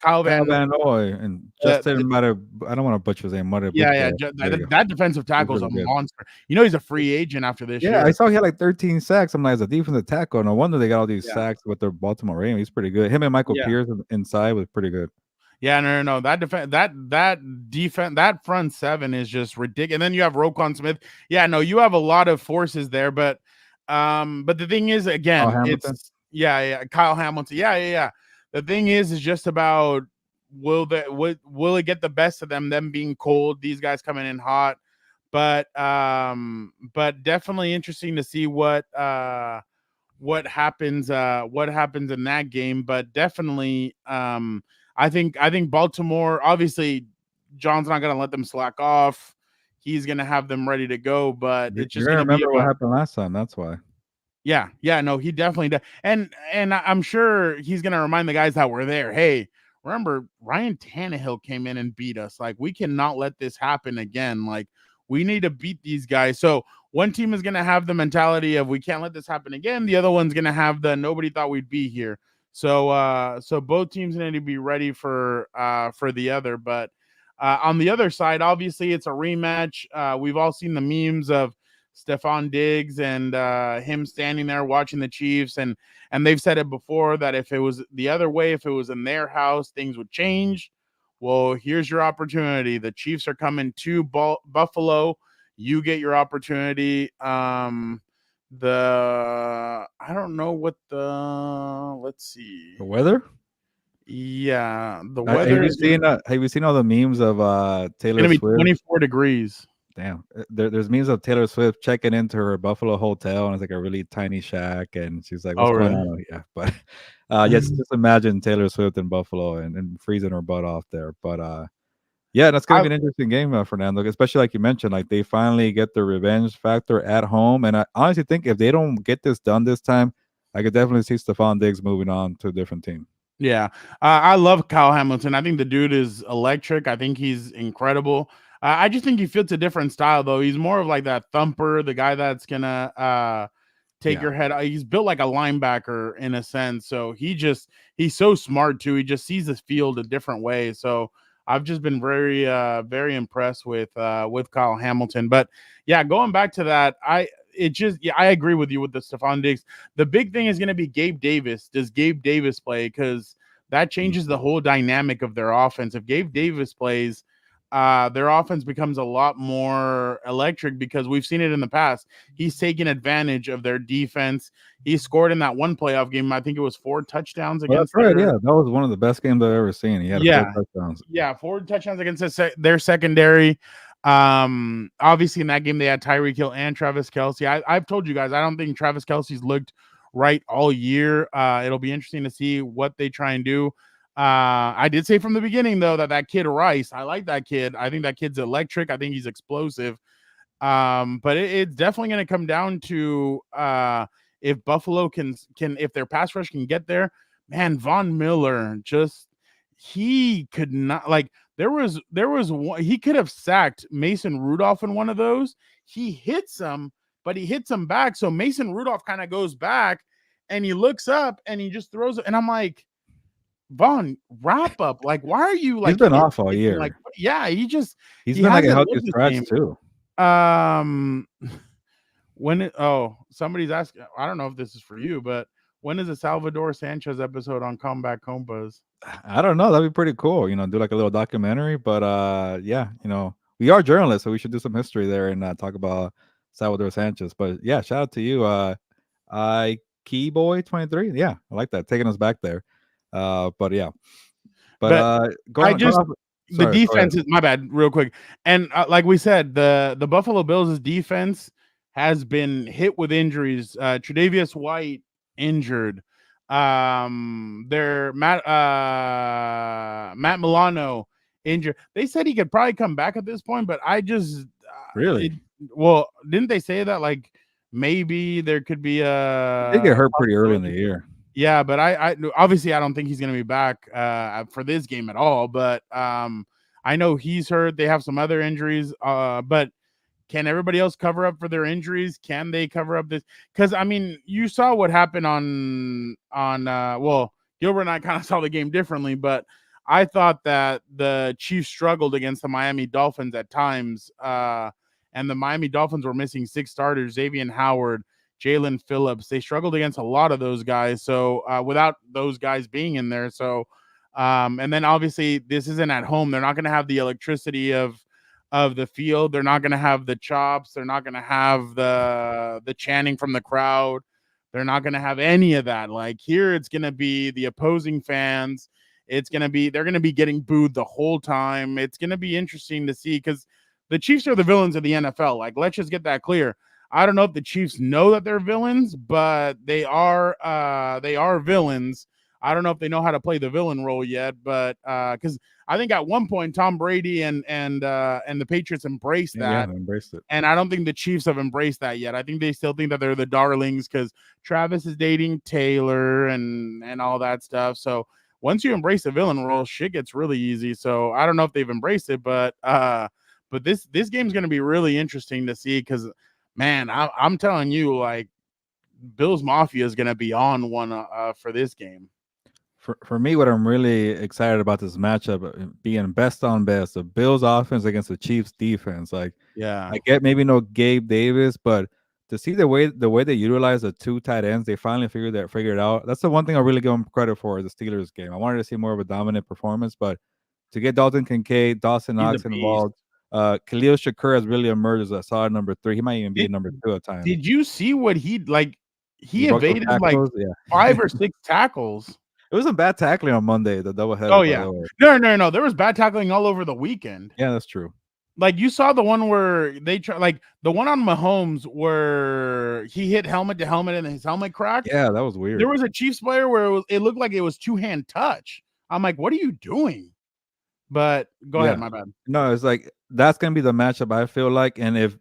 Kyle Kyle Van Van Noy and the, Justin might have. I don't want to butcher his name. Might have yeah, booked yeah, There you go. that defensive He's tackle is a really good. monster. You know he's a free agent after this Yeah, I year. saw he had like 13 sacks. I'm like, as a defensive tackle, no wonder they got all these Yeah, sacks with their Baltimore Ravens. He's pretty good. Him and Michael yeah. Pierce inside was pretty good. Yeah, no. That defense, that front seven is just ridiculous. And then you have Roquan Smith. Yeah, no, you have a lot of forces there, but the thing is, Oh, again, Hamilton. it's yeah, Kyle Hamilton. Yeah. The thing is just about will it get the best of them being cold, these guys coming in hot, but definitely interesting to see what happens in that game. But definitely I think Baltimore, obviously John's not going to let them slack off. He's going to have them ready to go, but You're it's just gonna going to be remember what about happened last time. That's why. yeah, no, he definitely does. And I'm sure he's going to remind the guys that were there, hey, remember Ryan Tannehill came in and beat us. Like, we cannot let this happen again. Like, we need to beat these guys. So one team is going to have the mentality of we can't let this happen again. The other one's going to have the nobody thought we'd be here. So both teams need to be ready for the other. But on the other side, obviously it's a rematch. We've all seen the memes of Stephon Diggs and him standing there watching the Chiefs, and they've said it before that if it was the other way, if it was in their house, things would change. Well, here's your opportunity. The Chiefs are coming to Buffalo. You get your opportunity. I don't know what let's see. The weather? Yeah, the Have weather you is gonna seen have you seen all the memes of Taylor be Swift? 24 degrees. Damn. There's memes of Taylor Swift checking into her Buffalo hotel, and it's like a really tiny shack, and she's like, Oh, "What's going really? on?" Yeah, but yes, just imagine Taylor Swift in Buffalo and freezing her butt off there. But yeah, that's gonna I be an interesting game, Fernando. Especially like you mentioned, like they finally get the revenge factor at home, and I honestly think if they don't get this done this time, I could definitely see Stephon Diggs moving on to a different team. Yeah, I love Kyle Hamilton. I think the dude is electric. I think he's incredible. I just think he fits a different style, though. He's more of like that thumper, the guy that's gonna take Yeah, your head. He's built like a linebacker in a sense. So he's so smart too. He just sees this field a different way. So I've just been very impressed with Kyle Hamilton. But yeah, going back to that, I agree with you with the Stephon Diggs. The big thing is going to be Gabe Davis. Does Gabe Davis play? Because that changes the whole dynamic of their offense. If Gabe Davis plays, their offense becomes a lot more electric because we've seen it in the past. He's taken advantage of their defense. He scored in that one playoff game. I think it was 4 touchdowns well, that's against right. their Yeah, that was one of the best games I've ever seen. He had 4 yeah, touchdowns. yeah, 4 touchdowns against their secondary. Obviously in that game they had Tyreek Hill and Travis Kelce. I've told you guys I don't think Travis Kelce's looked right all year. It'll be interesting to see what they try and do. I did say from the beginning though that kid Rice, I like that kid. I think that kid's electric. I think he's explosive. But it's definitely going to come down to if Buffalo can if their pass rush can get there. Man, Von Miller just he could not like there was one, he could have sacked Mason Rudolph in one of those. He hits him, but he hits him back. So Mason Rudolph kind of goes back and he looks up and he just throws it. And I'm like, Vaughn, wrap up. Like, why are you He's like been off all like, year. yeah, He's he been like a hasn't healthy looked the scratch same. too. Um, somebody's asking, I don't know if this is for you, but when is a Salvador Sanchez episode on Combat Compas? I don't know. That'd be pretty cool. Do like a little documentary. But yeah, we are journalists, so we should do some history there and talk about Salvador Sanchez. But yeah, shout out to you, I Keyboy 23. Yeah, I like that, taking us back there. But yeah, but But going I on, going just off. the Sorry, go ahead. defense is my bad, real quick. And like we said, the Buffalo Bills' defense has been hit with injuries. Tre'Davious White injured. Their Matt Milano injured. They said he could probably come back at this point, but I just Really, well, didn't they say that like maybe there could be he did get a hurt pretty early in the possibility? year. Yeah, but I obviously I don't think he's going to be back for this game at all. But I know he's hurt. They have some other injuries. But can everybody else cover up for their injuries? Can they cover up this? Because I mean, you saw what happened on Gilbert and I kind of saw the game differently, but I thought that the Chiefs struggled against the Miami Dolphins at times. And the Miami Dolphins were missing 6 starters: Xavier Howard, Jalen Phillips. They struggled against a lot of those guys. So without those guys being in there, and then obviously this isn't at home. They're not going to have the electricity of the field. They're not going to have the chops. They're not going to have the chanting from the crowd. They're not going to have any of that. Like here, it's going to be the opposing fans. They're going to be getting booed the whole time. It's going to be interesting to see because the Chiefs are the villains of the NFL. Like, let's just get that clear. I don't know if the Chiefs know that they're villains, but they are villains. I don't know if they know how to play the villain role yet, but because I think at one point Tom Brady and the Patriots embraced Yeah, that, they embraced it. and I don't think the Chiefs have embraced that yet. I think they still think that they're the darlings because Travis is dating Taylor and all that stuff. So once you embrace the villain role, shit gets really easy. So I don't know if they've embraced it, but this game's going to be really interesting to see because man, I'm telling you, like Bills Mafia is going to be on one for this game. For me, what I'm really excited about this matchup being best on best, the Bills offense against the Chiefs defense. Like, Yeah, I get maybe no Gabe Davis, but to see the way they utilize the two tight ends, they finally figured out. That's the one thing I really give them credit for is the Steelers game. I wanted to see more of a dominant performance, but to get Dalton Kincaid, Dawson he's a Knox beast. involved, Khalil Shakur has really emerged as a solid number 3. He might even be a Did number 2 at times. did you see what he like? He He broke those evaded like tackles. Yeah, 5 or 6 tackles. it was some bad tackling on Monday. The Oh doubleheader, by yeah. the way. No. There was bad tackling all over the weekend. Yeah, that's true. Like you saw the one where they try like the one on Mahomes where he hit helmet to helmet and his helmet cracked. Yeah, that was There weird. was a Chiefs player where it looked like it was two-hand touch. I'm like, what are you doing? But go ahead, Yeah. my bad. No, it's like that's gonna be the matchup I feel like, and if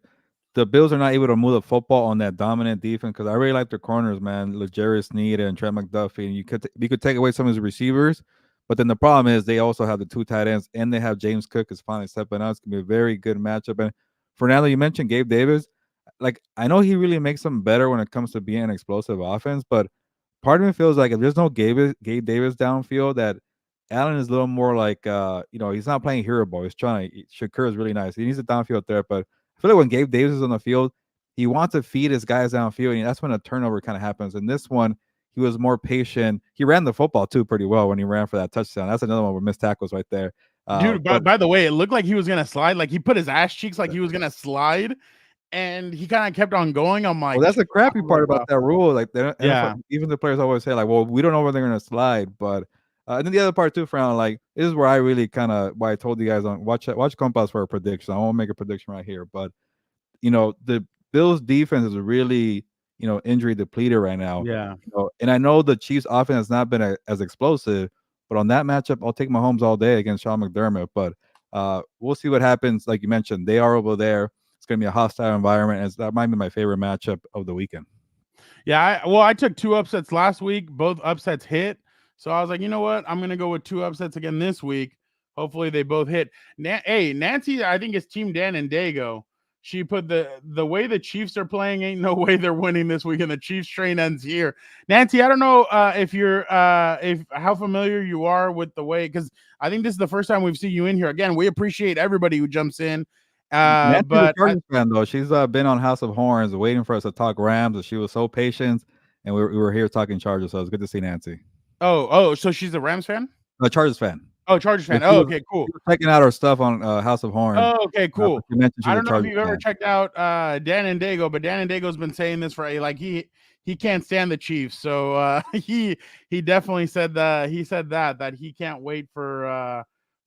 the Bills are not able to move the football on that dominant defense, because I really like their corners, man, L'Jarius Sneed and Trent McDuffie, and you could take away some of his receivers, but then the problem is they also have the two tight ends, and they have James Cook is finally stepping out. It's gonna be a very good matchup. And Fernando, you mentioned Gabe Davis. Like I know he really makes them better when it comes to being an explosive offense, but part of me feels like if there's no Gabe Davis downfield, that Allen is a little more like he's not playing hero ball. He's trying to Shakur is really nice. He needs a downfield threat, but I feel like when Gabe Davis is on the field, he wants to feed his guys downfield, and that's when a turnover kind of happens. And this one, he was more patient. He ran the football too pretty well when he ran for that touchdown. That's another one with missed tackles right there. Dude, But by the way, it looked like he was gonna slide. Like he put his ass cheeks like he was gonna slide, and he kind of kept on going. I'm well, like, that's the crappy part about that rule. Like the NFL, yeah, even the players always say, like, "Well, we don't know where they're going to slide." But and then the other part too, Frown, like this is where I really kind of why I told you guys on watch Compas for a prediction. I won't make a prediction right here, but the Bills defense is really injury depleted right now. yeah, And I know the Chiefs offense has not been as explosive, but on that matchup, I'll take Mahomes all day against Sean McDermott. But we'll see what happens. Like you mentioned, they are over there. It's gonna be a hostile environment. And that might be my favorite matchup of the weekend. Yeah, I took 2 upsets last week. Both upsets hit. So I was like, you know what? I'm gonna go with 2 upsets again this week. Hopefully they both hit. Hey, Nancy, I think it's Team Dan and Dago. She put the way the Chiefs are playing, ain't no way they're winning this week, and the Chiefs train ends here. Nancy, I don't know if you're if how familiar you are with the way, because I think this is the first time we've seen you in here. Again, we appreciate everybody who jumps in. Nancy's a But Chargers fan though. She's been on House of Horns waiting for us to talk Rams, and she was so patient. And we were here talking Chargers, so it's good to see Nancy. So she's a Rams fan? A Chargers fan. Oh, Chargers fan. She Oh, was, okay, cool. she was checking out our stuff on House of Horns. Oh, okay, cool. She mentioned she's I a don't know if Chargers you've ever fan. checked out Dan and Dago, but Dan and Dago's been saying this for like he can't stand the Chiefs. So he definitely said that he can't wait for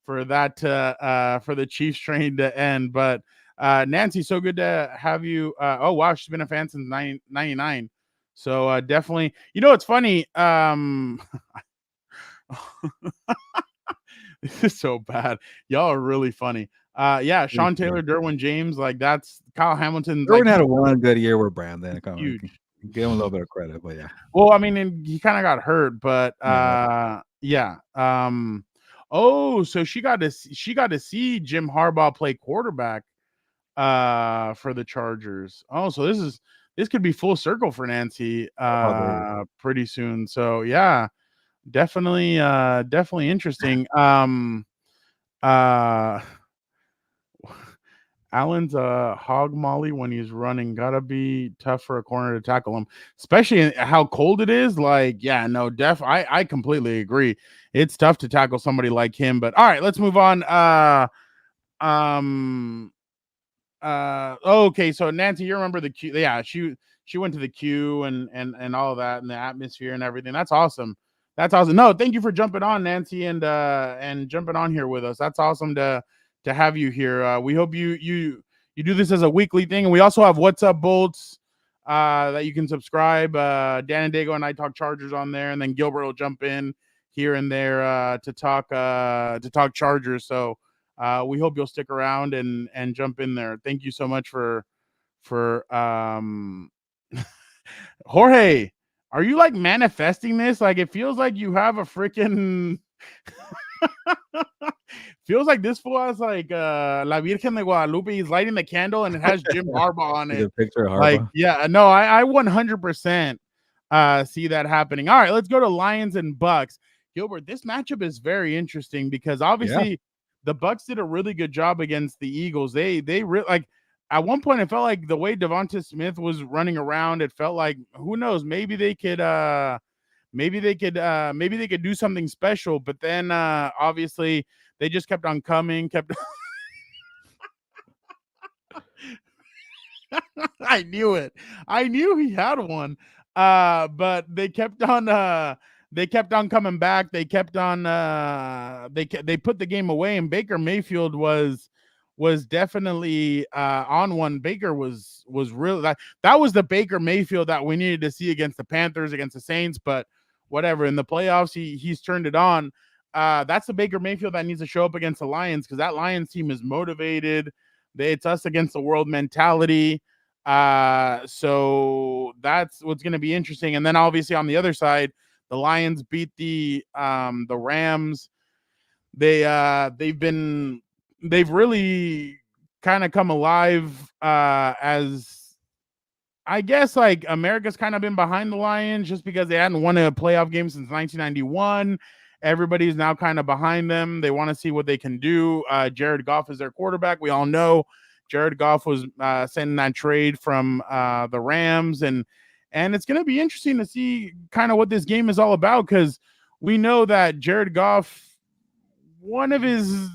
that for the Chiefs train to end. But Nancy, so good to have you. Oh wow, she's been a fan since 1999. So definitely, you know, it's funny. This is so bad. Y'all are really funny. Yeah, Sean Taylor, Derwin James, like that's Kyle Hamilton. Derwin like, had a one good year with Brandon. Huge. Give him a little bit of credit, but yeah. Well, I mean, he kind of got hurt, but yeah. Oh, so she got to see Jim Harbaugh play quarterback for the Chargers. Oh, so this could be full circle for Nancy pretty soon. So yeah, definitely interesting. Allen's a hog molly when he's running. Gotta be tough for a corner to tackle him, especially how cold it is. Like, yeah, no, I completely agree. It's tough to tackle somebody like him. But all right, let's move on. Okay, so Nancy, you remember the Q? Yeah, she went to the Q and all that and the atmosphere and everything. That's awesome. That's awesome. No, thank you for jumping on, Nancy, and jumping on here with us. That's awesome to have you here. We hope you do this as a weekly thing, and we also have What's Up Bolts that you can subscribe. Dan and Dago and I talk Chargers on there, and then Gilbert will jump in here and there to talk Chargers. So we hope you'll stick around and jump in there. Thank you so much for Jorge. Are you like manifesting this? Like it feels like you have a freaking feels like this fool has like La Virgen de Guadalupe. He's lighting the candle and it has Jim Harbaugh on it. Picture of Harbaugh. Like, yeah, no, I 100% see that happening. All right, let's go to Lions and Bucks. Gilbert, this matchup is very interesting because obviously the Bucks did a really good job against the Eagles. They really like at one point it felt like the way Devonta Smith was running around, it felt like who knows, maybe they could do something special, but then obviously they just kept on coming, I knew it. I knew he had one. But they kept on coming back. They kept on they put the game away, and Baker Mayfield was definitely on one. Baker was really that was the Baker Mayfield that we needed to see against the Panthers, against the Saints, but whatever. In the playoffs, he's turned it on. That's the Baker Mayfield that needs to show up against the Lions, because that Lions team is motivated. It's us against the world mentality. So that's what's going to be interesting. And then obviously on the other side, the Lions beat the Rams. They've really kind of come alive as I guess like America's kind of been behind the Lions just because they hadn't won a playoff game since 1991. Everybody's now kind of behind them. They want to see what they can do. Jared Goff is their quarterback. We all know Jared Goff was sending that trade from the Rams, and it's going to be interesting to see kind of what this game is all about, because we know that Jared Goff, one of his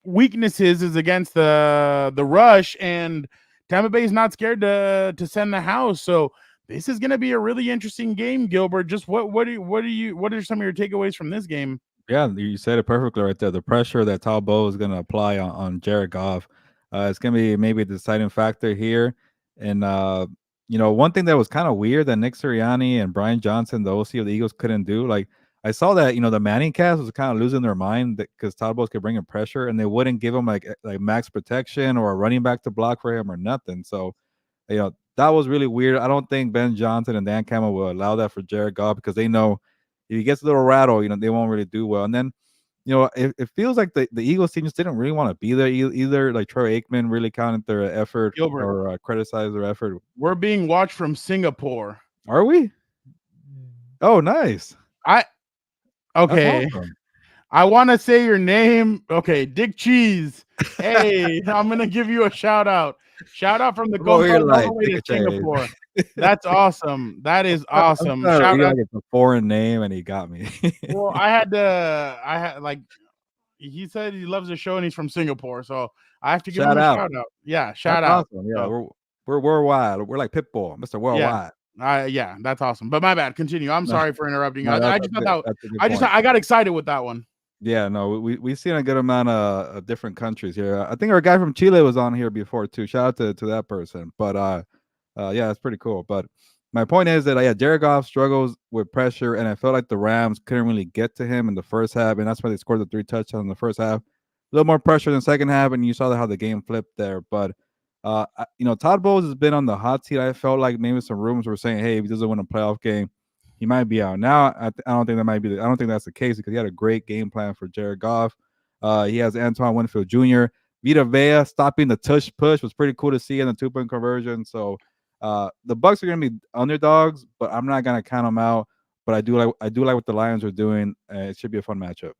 weaknesses is against the rush, and Tampa Bay is not scared to send the house. So this is going to be a really interesting game, Gilbert. Just what are some of your takeaways from this game? Yeah, you said it perfectly right there. The pressure that Talbot is going to apply on Jared Goff, it's going to be maybe the deciding factor here. And one thing that was kind of weird that Nick Sirianni and Brian Johnson, the OC of the Eagles, couldn't do. Like, I saw that the Manning cast was kind of losing their mind because Todd Bowles could bring in pressure and they wouldn't give him like max protection or a running back to block for him or nothing. So that was really weird. I don't think Ben Johnson and Dan Campbell will allow that for Jared Goff because they know if he gets a little rattle, they won't really do well. And then it feels like the Eagles team just didn't really want to be there either. Like Troy Aikman really counted their effort Gilbert, or criticized their effort. we're being watched from Singapore. Are we? Oh, nice. Okay. That's awesome. I want to say your name. Okay, Dick Cheese. Hey, I'm gonna give you a shout out. Shout out from the Compas all the way to Singapore. That's awesome. That is awesome. Shout out. It's a foreign name, and he got me. Well, I had like he said he loves the show and he's from Singapore, so I have to give him a shout out. Yeah, shout out. Awesome. Yeah, we're worldwide. We're like Pitbull, Mr. Worldwide. Yeah, that's awesome. But my bad. Continue. I'm sorry for interrupting you. I just thought that I got excited with that one. Yeah, no, we've seen a good amount of different countries here. I think our guy from Chile was on here before too. Shout out to that person. But yeah, it's pretty cool. But my point is that Jared Goff struggles with pressure, and I felt like the Rams couldn't really get to him in the first half, and that's why they scored the 3 touchdowns in the first half. A little more pressure in the second half, and you saw how the game flipped there. But Todd Bowles has been on the hot seat. I felt like maybe some rumors were saying, hey, if he doesn't win a playoff game, he might be out. Now, I don't think I don't think that's the case because he had a great game plan for Jared Goff. He has Antoine Winfield Jr. Vita Vea stopping the tush push was pretty cool to see in the 2-point conversion. So the Bucs are going to be underdogs, but I'm not going to count them out. But I do like what the Lions are doing. It should be a fun matchup.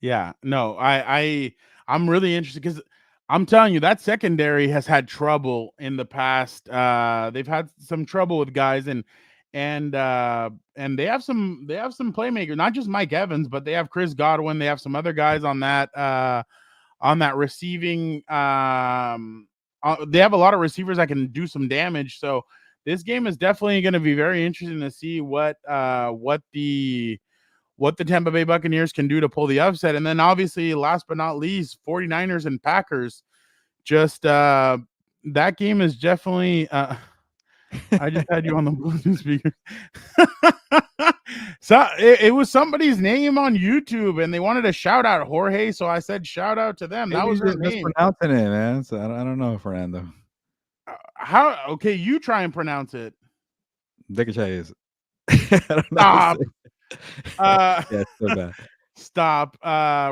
Yeah, no, I'm really interested because I'm telling you that secondary has had trouble in the past. They've had some trouble with guys and they have some playmakers, not just Mike Evans, but they have Chris Godwin. They have some other guys on that receiving. They have a lot of receivers that can do some damage. So this game is definitely going to be very interesting to see what the Tampa Bay Buccaneers can do to pull the upset. And then obviously, last but not least, 49ers and Packers. Just that game is definitely I just had you on the Bluetooth speaker. So it was somebody's name on YouTube and they wanted to shout out Jorge, so I said shout out to them. Maybe that was their name. Mispronouncing it, man. So I don't know, Fernando. Okay, you try and pronounce it. Dickachase. Stop. Yeah, so bad. Stop.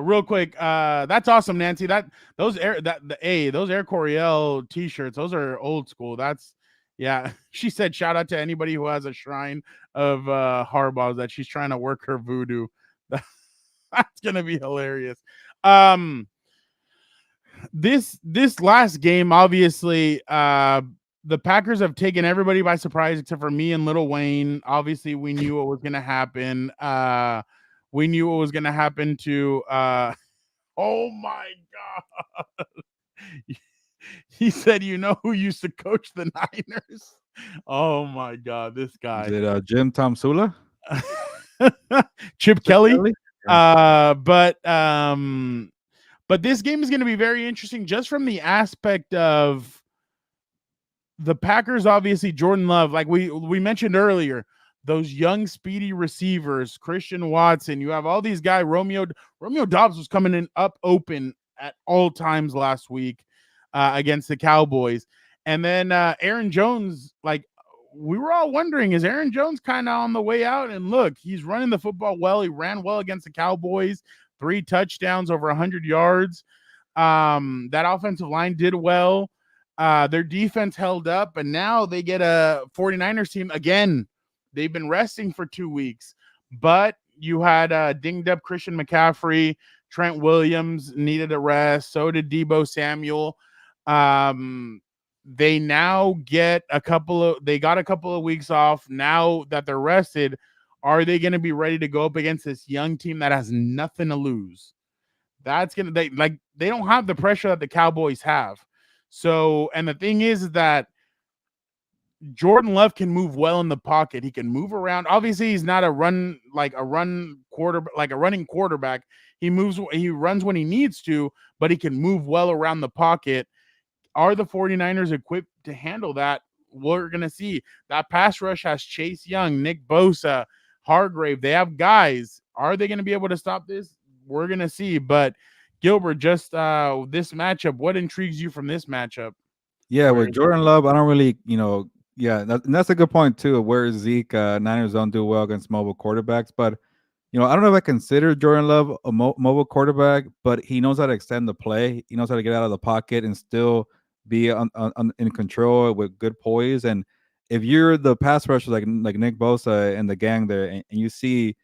Real quick. That's awesome, Nancy. Those Air Coryell t-shirts, those are old school. Yeah. She said shout out to anybody who has a shrine of Harbaugh's that she's trying to work her voodoo. That's gonna be hilarious. This last game, obviously, the Packers have taken everybody by surprise except for me and Little Wayne. Obviously, we knew what was gonna happen. We knew what was gonna happen to oh my god. He said, who used to coach the Niners? Oh my god, this guy. Is it Jim Tomsula? Chip Kelly? But this game is going to be very interesting just from the aspect of the Packers. Obviously, Jordan Love, like we mentioned earlier, those young, speedy receivers, Christian Watson. You have all these guys. Romeo Doubs was coming in up open at all times last week against the Cowboys. And then Aaron Jones, like we were all wondering, is Aaron Jones kind of on the way out? And look, he's running the football well. He ran well against the Cowboys, 3 touchdowns, over 100 yards. That offensive line did well. Their defense held up, and now they get a 49ers team again. They've been resting for 2 weeks, but you had dinged up Christian McCaffrey. Trent Williams needed a rest. So did Deebo Samuel. They now get a couple of weeks off. Now that they're rested, are they going to be ready to go up against this young team that has nothing to lose? They don't have the pressure that the Cowboys have. So, and the thing is that Jordan Love can move well in the pocket. He can move around. Obviously, he's not a running quarterback. He runs when he needs to, but he can move well around the pocket. Are the 49ers equipped to handle that? We're going to see. That pass rush has Chase Young, Nick Bosa, Hargrave. They have guys. Are they going to be able to stop this? We're going to see. But Gilbert, just this matchup, what intrigues you from this matchup? Yeah, Where with Jordan Love, I don't really, yeah, and that's a good point too. Where Zeke Niners don't do well against mobile quarterbacks, but I don't know if I consider Jordan Love a mobile quarterback, but he knows how to extend the play. He knows how to get out of the pocket and still be in control with good poise. And if you're the pass rusher like Nick Bosa and the gang there, and you see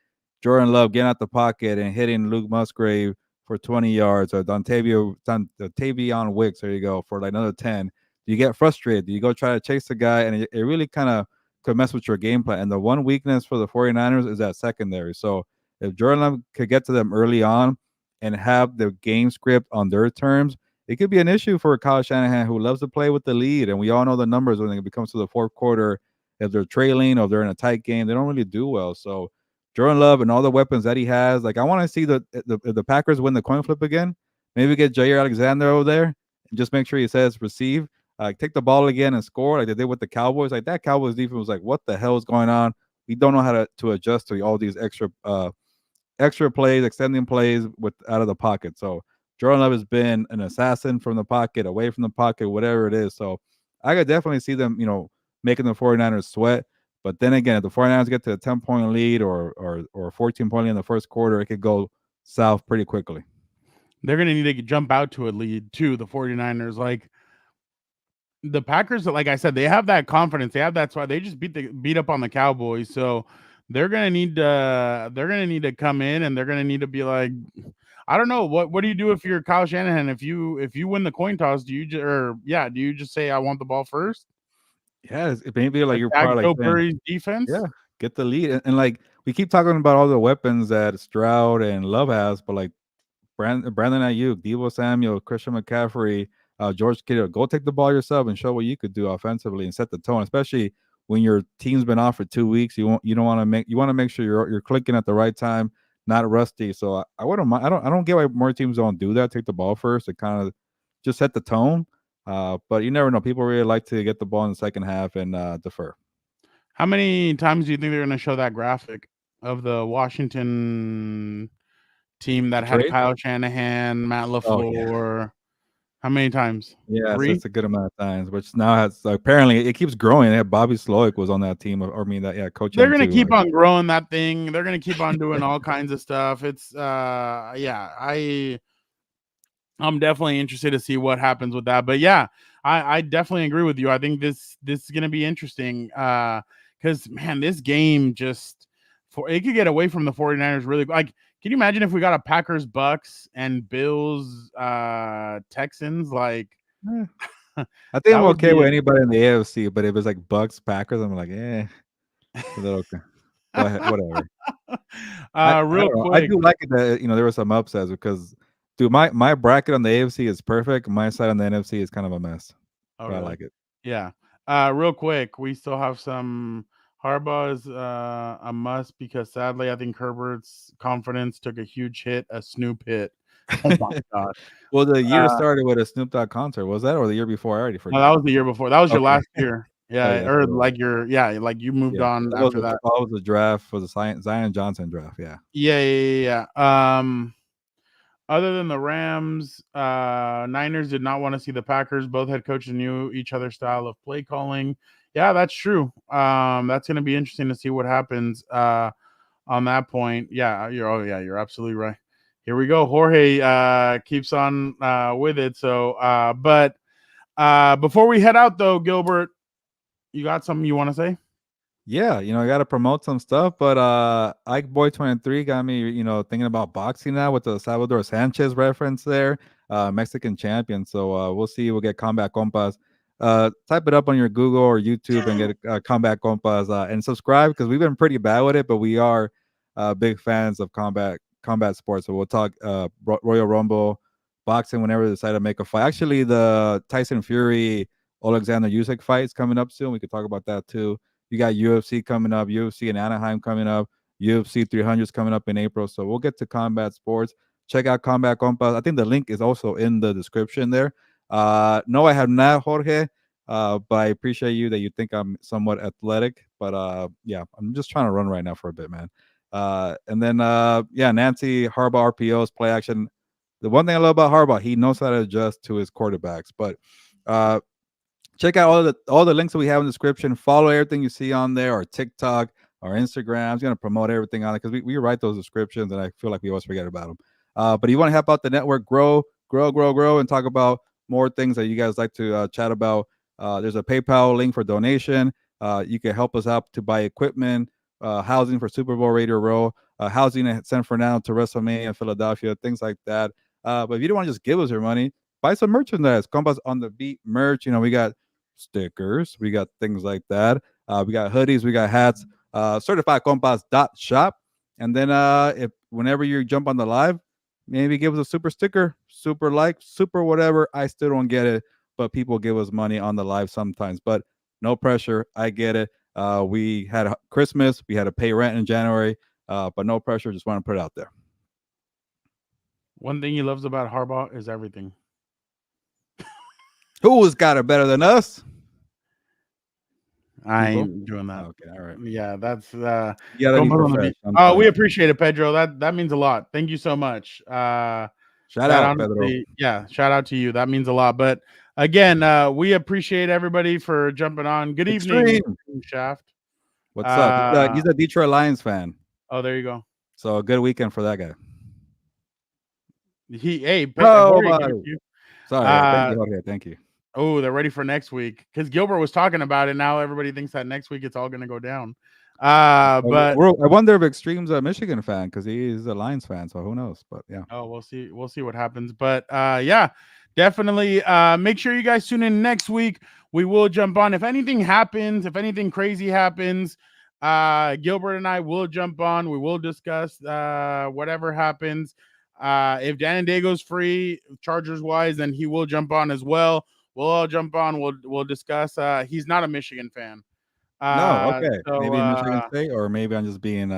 Jordan Love getting out the pocket and hitting Luke Musgrave for 20 yards, or Tavion Wicks, there you go, for like another 10, you get frustrated. You go try to chase the guy, and it really kind of could mess with your game plan. And the one weakness for the 49ers is that secondary. So if Jordan Love could get to them early on and have the game script on their terms, it could be an issue for Kyle Shanahan, who loves to play with the lead. And we all know the numbers when it comes to the fourth quarter. If they're trailing or they're in a tight game, they don't really do well. So Jordan Love and all the weapons that he has, like I want to see the Packers win the coin flip again. Maybe get Jair Alexander over there and just make sure he says receive. Take the ball again and score like they did with the Cowboys. Like that Cowboys defense was like, what the hell is going on? We don't know how to adjust to all these extra plays, extending plays with out of the pocket. So Jordan Love has been an assassin from the pocket, away from the pocket, whatever it is. So I could definitely see them, making the 49ers sweat. But then again, if the 49ers get to a 10-point lead or 14-point lead in the first quarter, it could go south pretty quickly. they're going to need to jump out to a lead too, the 49ers. Like the Packers, like I said, they have that confidence. They have that's why they just beat up on the Cowboys. So they're gonna need to come in, and they're gonna need to be like, I don't know, what do you do if you're Kyle Shanahan? If you win the coin toss, do you just say I want the ball first? Yeah, it may be like you're Attack probably Joe like saying, Burry's defense. yeah, get the lead. And like we keep talking about all the weapons that Stroud and Love has, but like Brandon Ayuk, Deebo Samuel, Christian McCaffrey, George Kittle. Go take the ball yourself and show what you could do offensively and set the tone. Especially when your team's been off for 2 weeks, you don't want to make you want to make sure you're clicking at the right time, not rusty. So I wouldn't mind. I don't get why more teams don't do that. Take the ball first and kind of just set the tone. But you never know. People really like to get the ball in the second half and defer. How many times do you think they're gonna show that graphic of the Washington team The that had trade? Kyle Shanahan, Matt Oh yeah. LaFleur? How many times? Yeah, so 3? it's a good amount of times, which now has apparently it keeps growing. Yeah, Bobby Slowick was on that team, or I mean that coaching They're them gonna too. keep on growing that thing. They're gonna keep on doing all kinds of stuff. It's yeah, I'm definitely interested to see what happens with that. But yeah, I definitely agree with you. I think this is gonna be interesting. Because man, this game just for it could get away from the 49ers really like can you imagine if we got a Packers Bucks and Bills Texans like Eh, I think I'm that would okay be with anybody in the AFC, but if it's like Bucks Packers, I'm like, it's a little okay. Go ahead, whatever. I real don't know. I quick. do like it that there were some upsets because, dude, my bracket on the AFC is perfect. My side on the NFC is kind of a mess, Oh, but I really? like it. Yeah. Real quick, we still have some Harbaugh is a must because sadly, I think Herbert's confidence took a huge hit, a Snoop hit. Oh my god. Well, the year Uh, started with a Snoop Dogg concert. Was that or the year before? I already no, forget. that was the year before. That was your Okay. last year. Oh Yeah, yeah, or so like like you moved yeah, on after that. that was the draft for the Zion Johnson draft. Yeah. Yeah. Other than the Rams, Niners did not want to see the Packers. Both head coaches knew each other's style of play calling. Yeah, that's true. That's going to be interesting to see what happens on that point. Yeah, you're absolutely right. Here we go. Jorge keeps on with it. So, but before we head out, though, Gilbert, you got something you want to say? Yeah, I got to promote some stuff, but Ike Boy 23 got me, thinking about boxing now with the Salvador Sanchez reference there, Mexican champion. So we'll see. We'll get Combat Compas. Type it up on your Google or YouTube and get Combat Compas and subscribe because we've been pretty bad with it, but we are big fans of combat sports. So we'll talk Royal Rumble, boxing whenever they decide to make a fight. Actually, the Tyson Fury Alexander Usyk fight is coming up soon. We could talk about that too. You got UFC coming up, UFC in Anaheim coming up, UFC 300 is coming up in April. So we'll get to combat sports. Check out Combat Compas. I think the link is also in the description there. No, I have not, Jorge. But I appreciate you that you think I'm somewhat athletic. But yeah, I'm just trying to run right now for a bit, man. And then yeah, Nancy Harbaugh RPOs play action. The one thing I love about Harbaugh, he knows how to adjust to his quarterbacks. But uh, check out all the links that we have in the description. Follow everything you see on there, our TikTok, our Instagram. I'm gonna promote everything on it because we write those descriptions, and I feel like we always forget about them. But you want to help out the network grow, and talk about more things that you guys like to chat about. There's a PayPal link for donation. You can help us out to buy equipment, housing for Super Bowl Radio Row, housing at San Fernando to WrestleMania in Philadelphia, things like that. But if you don't want to just give us your money, buy some merchandise. Compas on the Beat merch. We got stickers. We got things like that. We got hoodies. We got hats. Certifiedcompas.shop. And then if whenever you jump on the live, maybe give us a super sticker, super like, super whatever. I still don't get it, but people give us money on the live sometimes. But no pressure. I get it. We had Christmas. We had to pay rent in January, but no pressure. Just want to put it out there. One thing he loves about Harbaugh is everything. Who's got it better than us? I People? ain't doing that. Okay, all right. Yeah, that's You gotta be Compas on the Beat. professional. Oh, we appreciate it, Pedro. That means a lot. Thank you so much. Shout That out, Pedro. honestly, yeah, shout out to you. That means a lot. But again, we appreciate everybody for jumping on. Good evening, Extreme. Shaft. What's up? He's a Detroit Lions fan. Oh, there you go. So a good weekend for that guy. Jorge gave you. Sorry, thank you, Jorge. Thank you. Oh, they're ready for next week because Gilbert was talking about it. Now everybody thinks that next week it's all going to go down. But I wonder if Extreme's a Michigan fan because he's a Lions fan. So who knows? But yeah. Oh, we'll see. We'll see what happens. But yeah, definitely make sure you guys tune in next week. We will jump on. If anything happens, if anything crazy happens, Gilbert and I will jump on. We will discuss whatever happens. If Dan Diego's free, Chargers wise, then he will jump on as well. We'll all jump on. We'll discuss. He's not a Michigan fan. No, okay. So, maybe Michigan State, or maybe I'm just being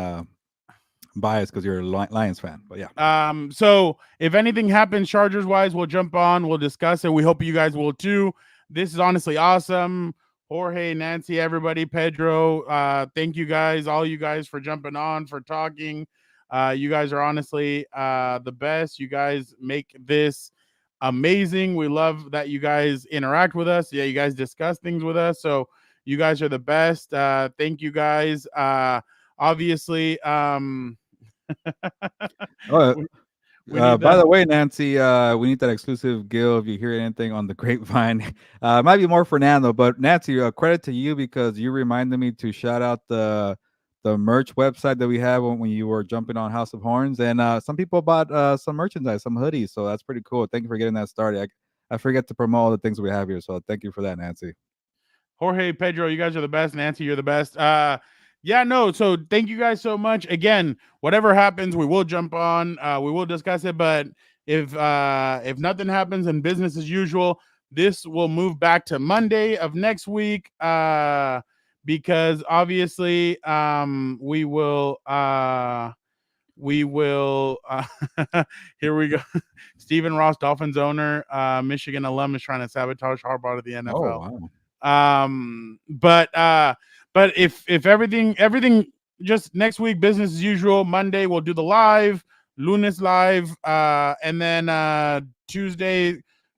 biased because you're a Lions fan. But yeah. So if anything happens Chargers wise, we'll jump on. We'll discuss it. We hope you guys will too. This is honestly awesome. Jorge, Nancy, everybody, Pedro. Thank you guys, all you guys, for jumping on, for talking. You guys are honestly the best. You guys make this amazing. We love that you guys interact with us. Yeah, you guys discuss things with us. So you guys are the best. Thank you guys. Obviously, by the way, Nancy, we need that exclusive Gil. If you hear anything on the grapevine, it might be more Fernando, but Nancy, credit to you because you reminded me to shout out the merch website that we have when you were jumping on House of Horns, and some people bought some merchandise, some hoodies, so that's pretty cool. Thank you for getting that started. I forget to promote all the things we have here, so thank you for that, Nancy. Jorge, Pedro, you guys are the best. Nancy, you're the best. Yeah, no. So thank you guys so much. Again, whatever happens, we will jump on. We will discuss it. But if nothing happens and business as usual, this will move back to Monday of next week. Because obviously, we will. Here we go. Stephen Ross, Dolphins owner, Michigan alum, is trying to sabotage Harbaugh to the NFL. Oh, wow. But if everything just next week, business as usual. Monday we'll do the live, Lunes live, and then Tuesday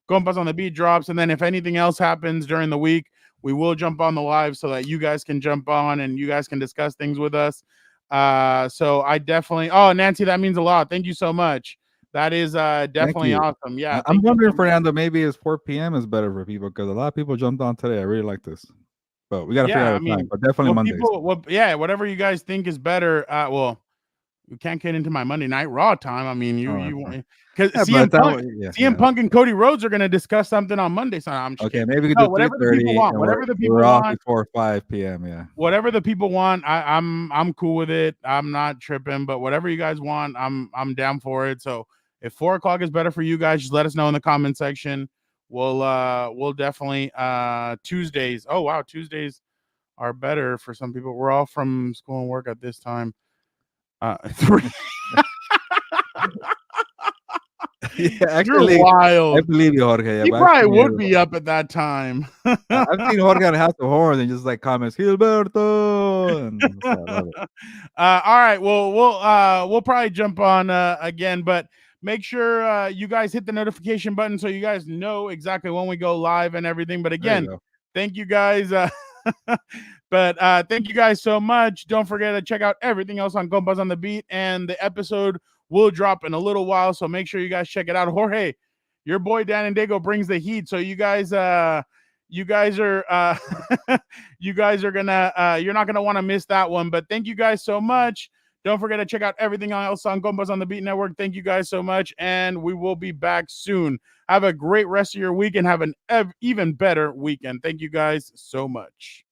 Compas on the Beat drops, and then if anything else happens during the week, we will jump on the live so that you guys can jump on and you guys can discuss things with us. So I definitely, Nancy, that means a lot. Thank you so much. That is definitely awesome. Yeah, I'm wondering, Fernando, maybe it's 4 p.m. is better for people because a lot of people jumped on today. I really like this, but we got to figure out a time. But definitely Mondays. Whatever you guys think is better. Well, we can't get into my Monday Night Raw time. I mean, because CM Punk and Cody Rhodes are going to discuss something on Monday. So I'm just kidding. Maybe we can do whatever the people want. Whatever the people want before 5 p.m. Yeah, whatever the people want. I'm cool with it. I'm not tripping. But whatever you guys want, I'm down for it. So if 4 o'clock is better for you guys, just let us know in the comment section. We'll definitely Tuesdays. Oh wow, Tuesdays are better for some people. We're all from school and work at this time. Yeah, You're actually, I wild. believe you, Jorge. He But I've probably seen would everybody. be up at that time. I've seen Jorge on House of Horrors and just like comments, Gilberto, and so I love it. All right. Well, we'll probably jump on again, but make sure you guys hit the notification button so you guys know exactly when we go live and everything. But There you again, go. thank you guys. But thank you guys so much. Don't forget to check out everything else on Compas on the Beat, and the episode will drop in a little while. So make sure you guys check it out. Jorge, your boy Dan and Dago brings the heat. So you guys are you guys are gonna you're not gonna want to miss that one. But thank you guys so much. Don't forget to check out everything else on Compas on the Beat Network. Thank you guys so much, and we will be back soon. Have a great rest of your week and have an even better weekend. Thank you guys so much.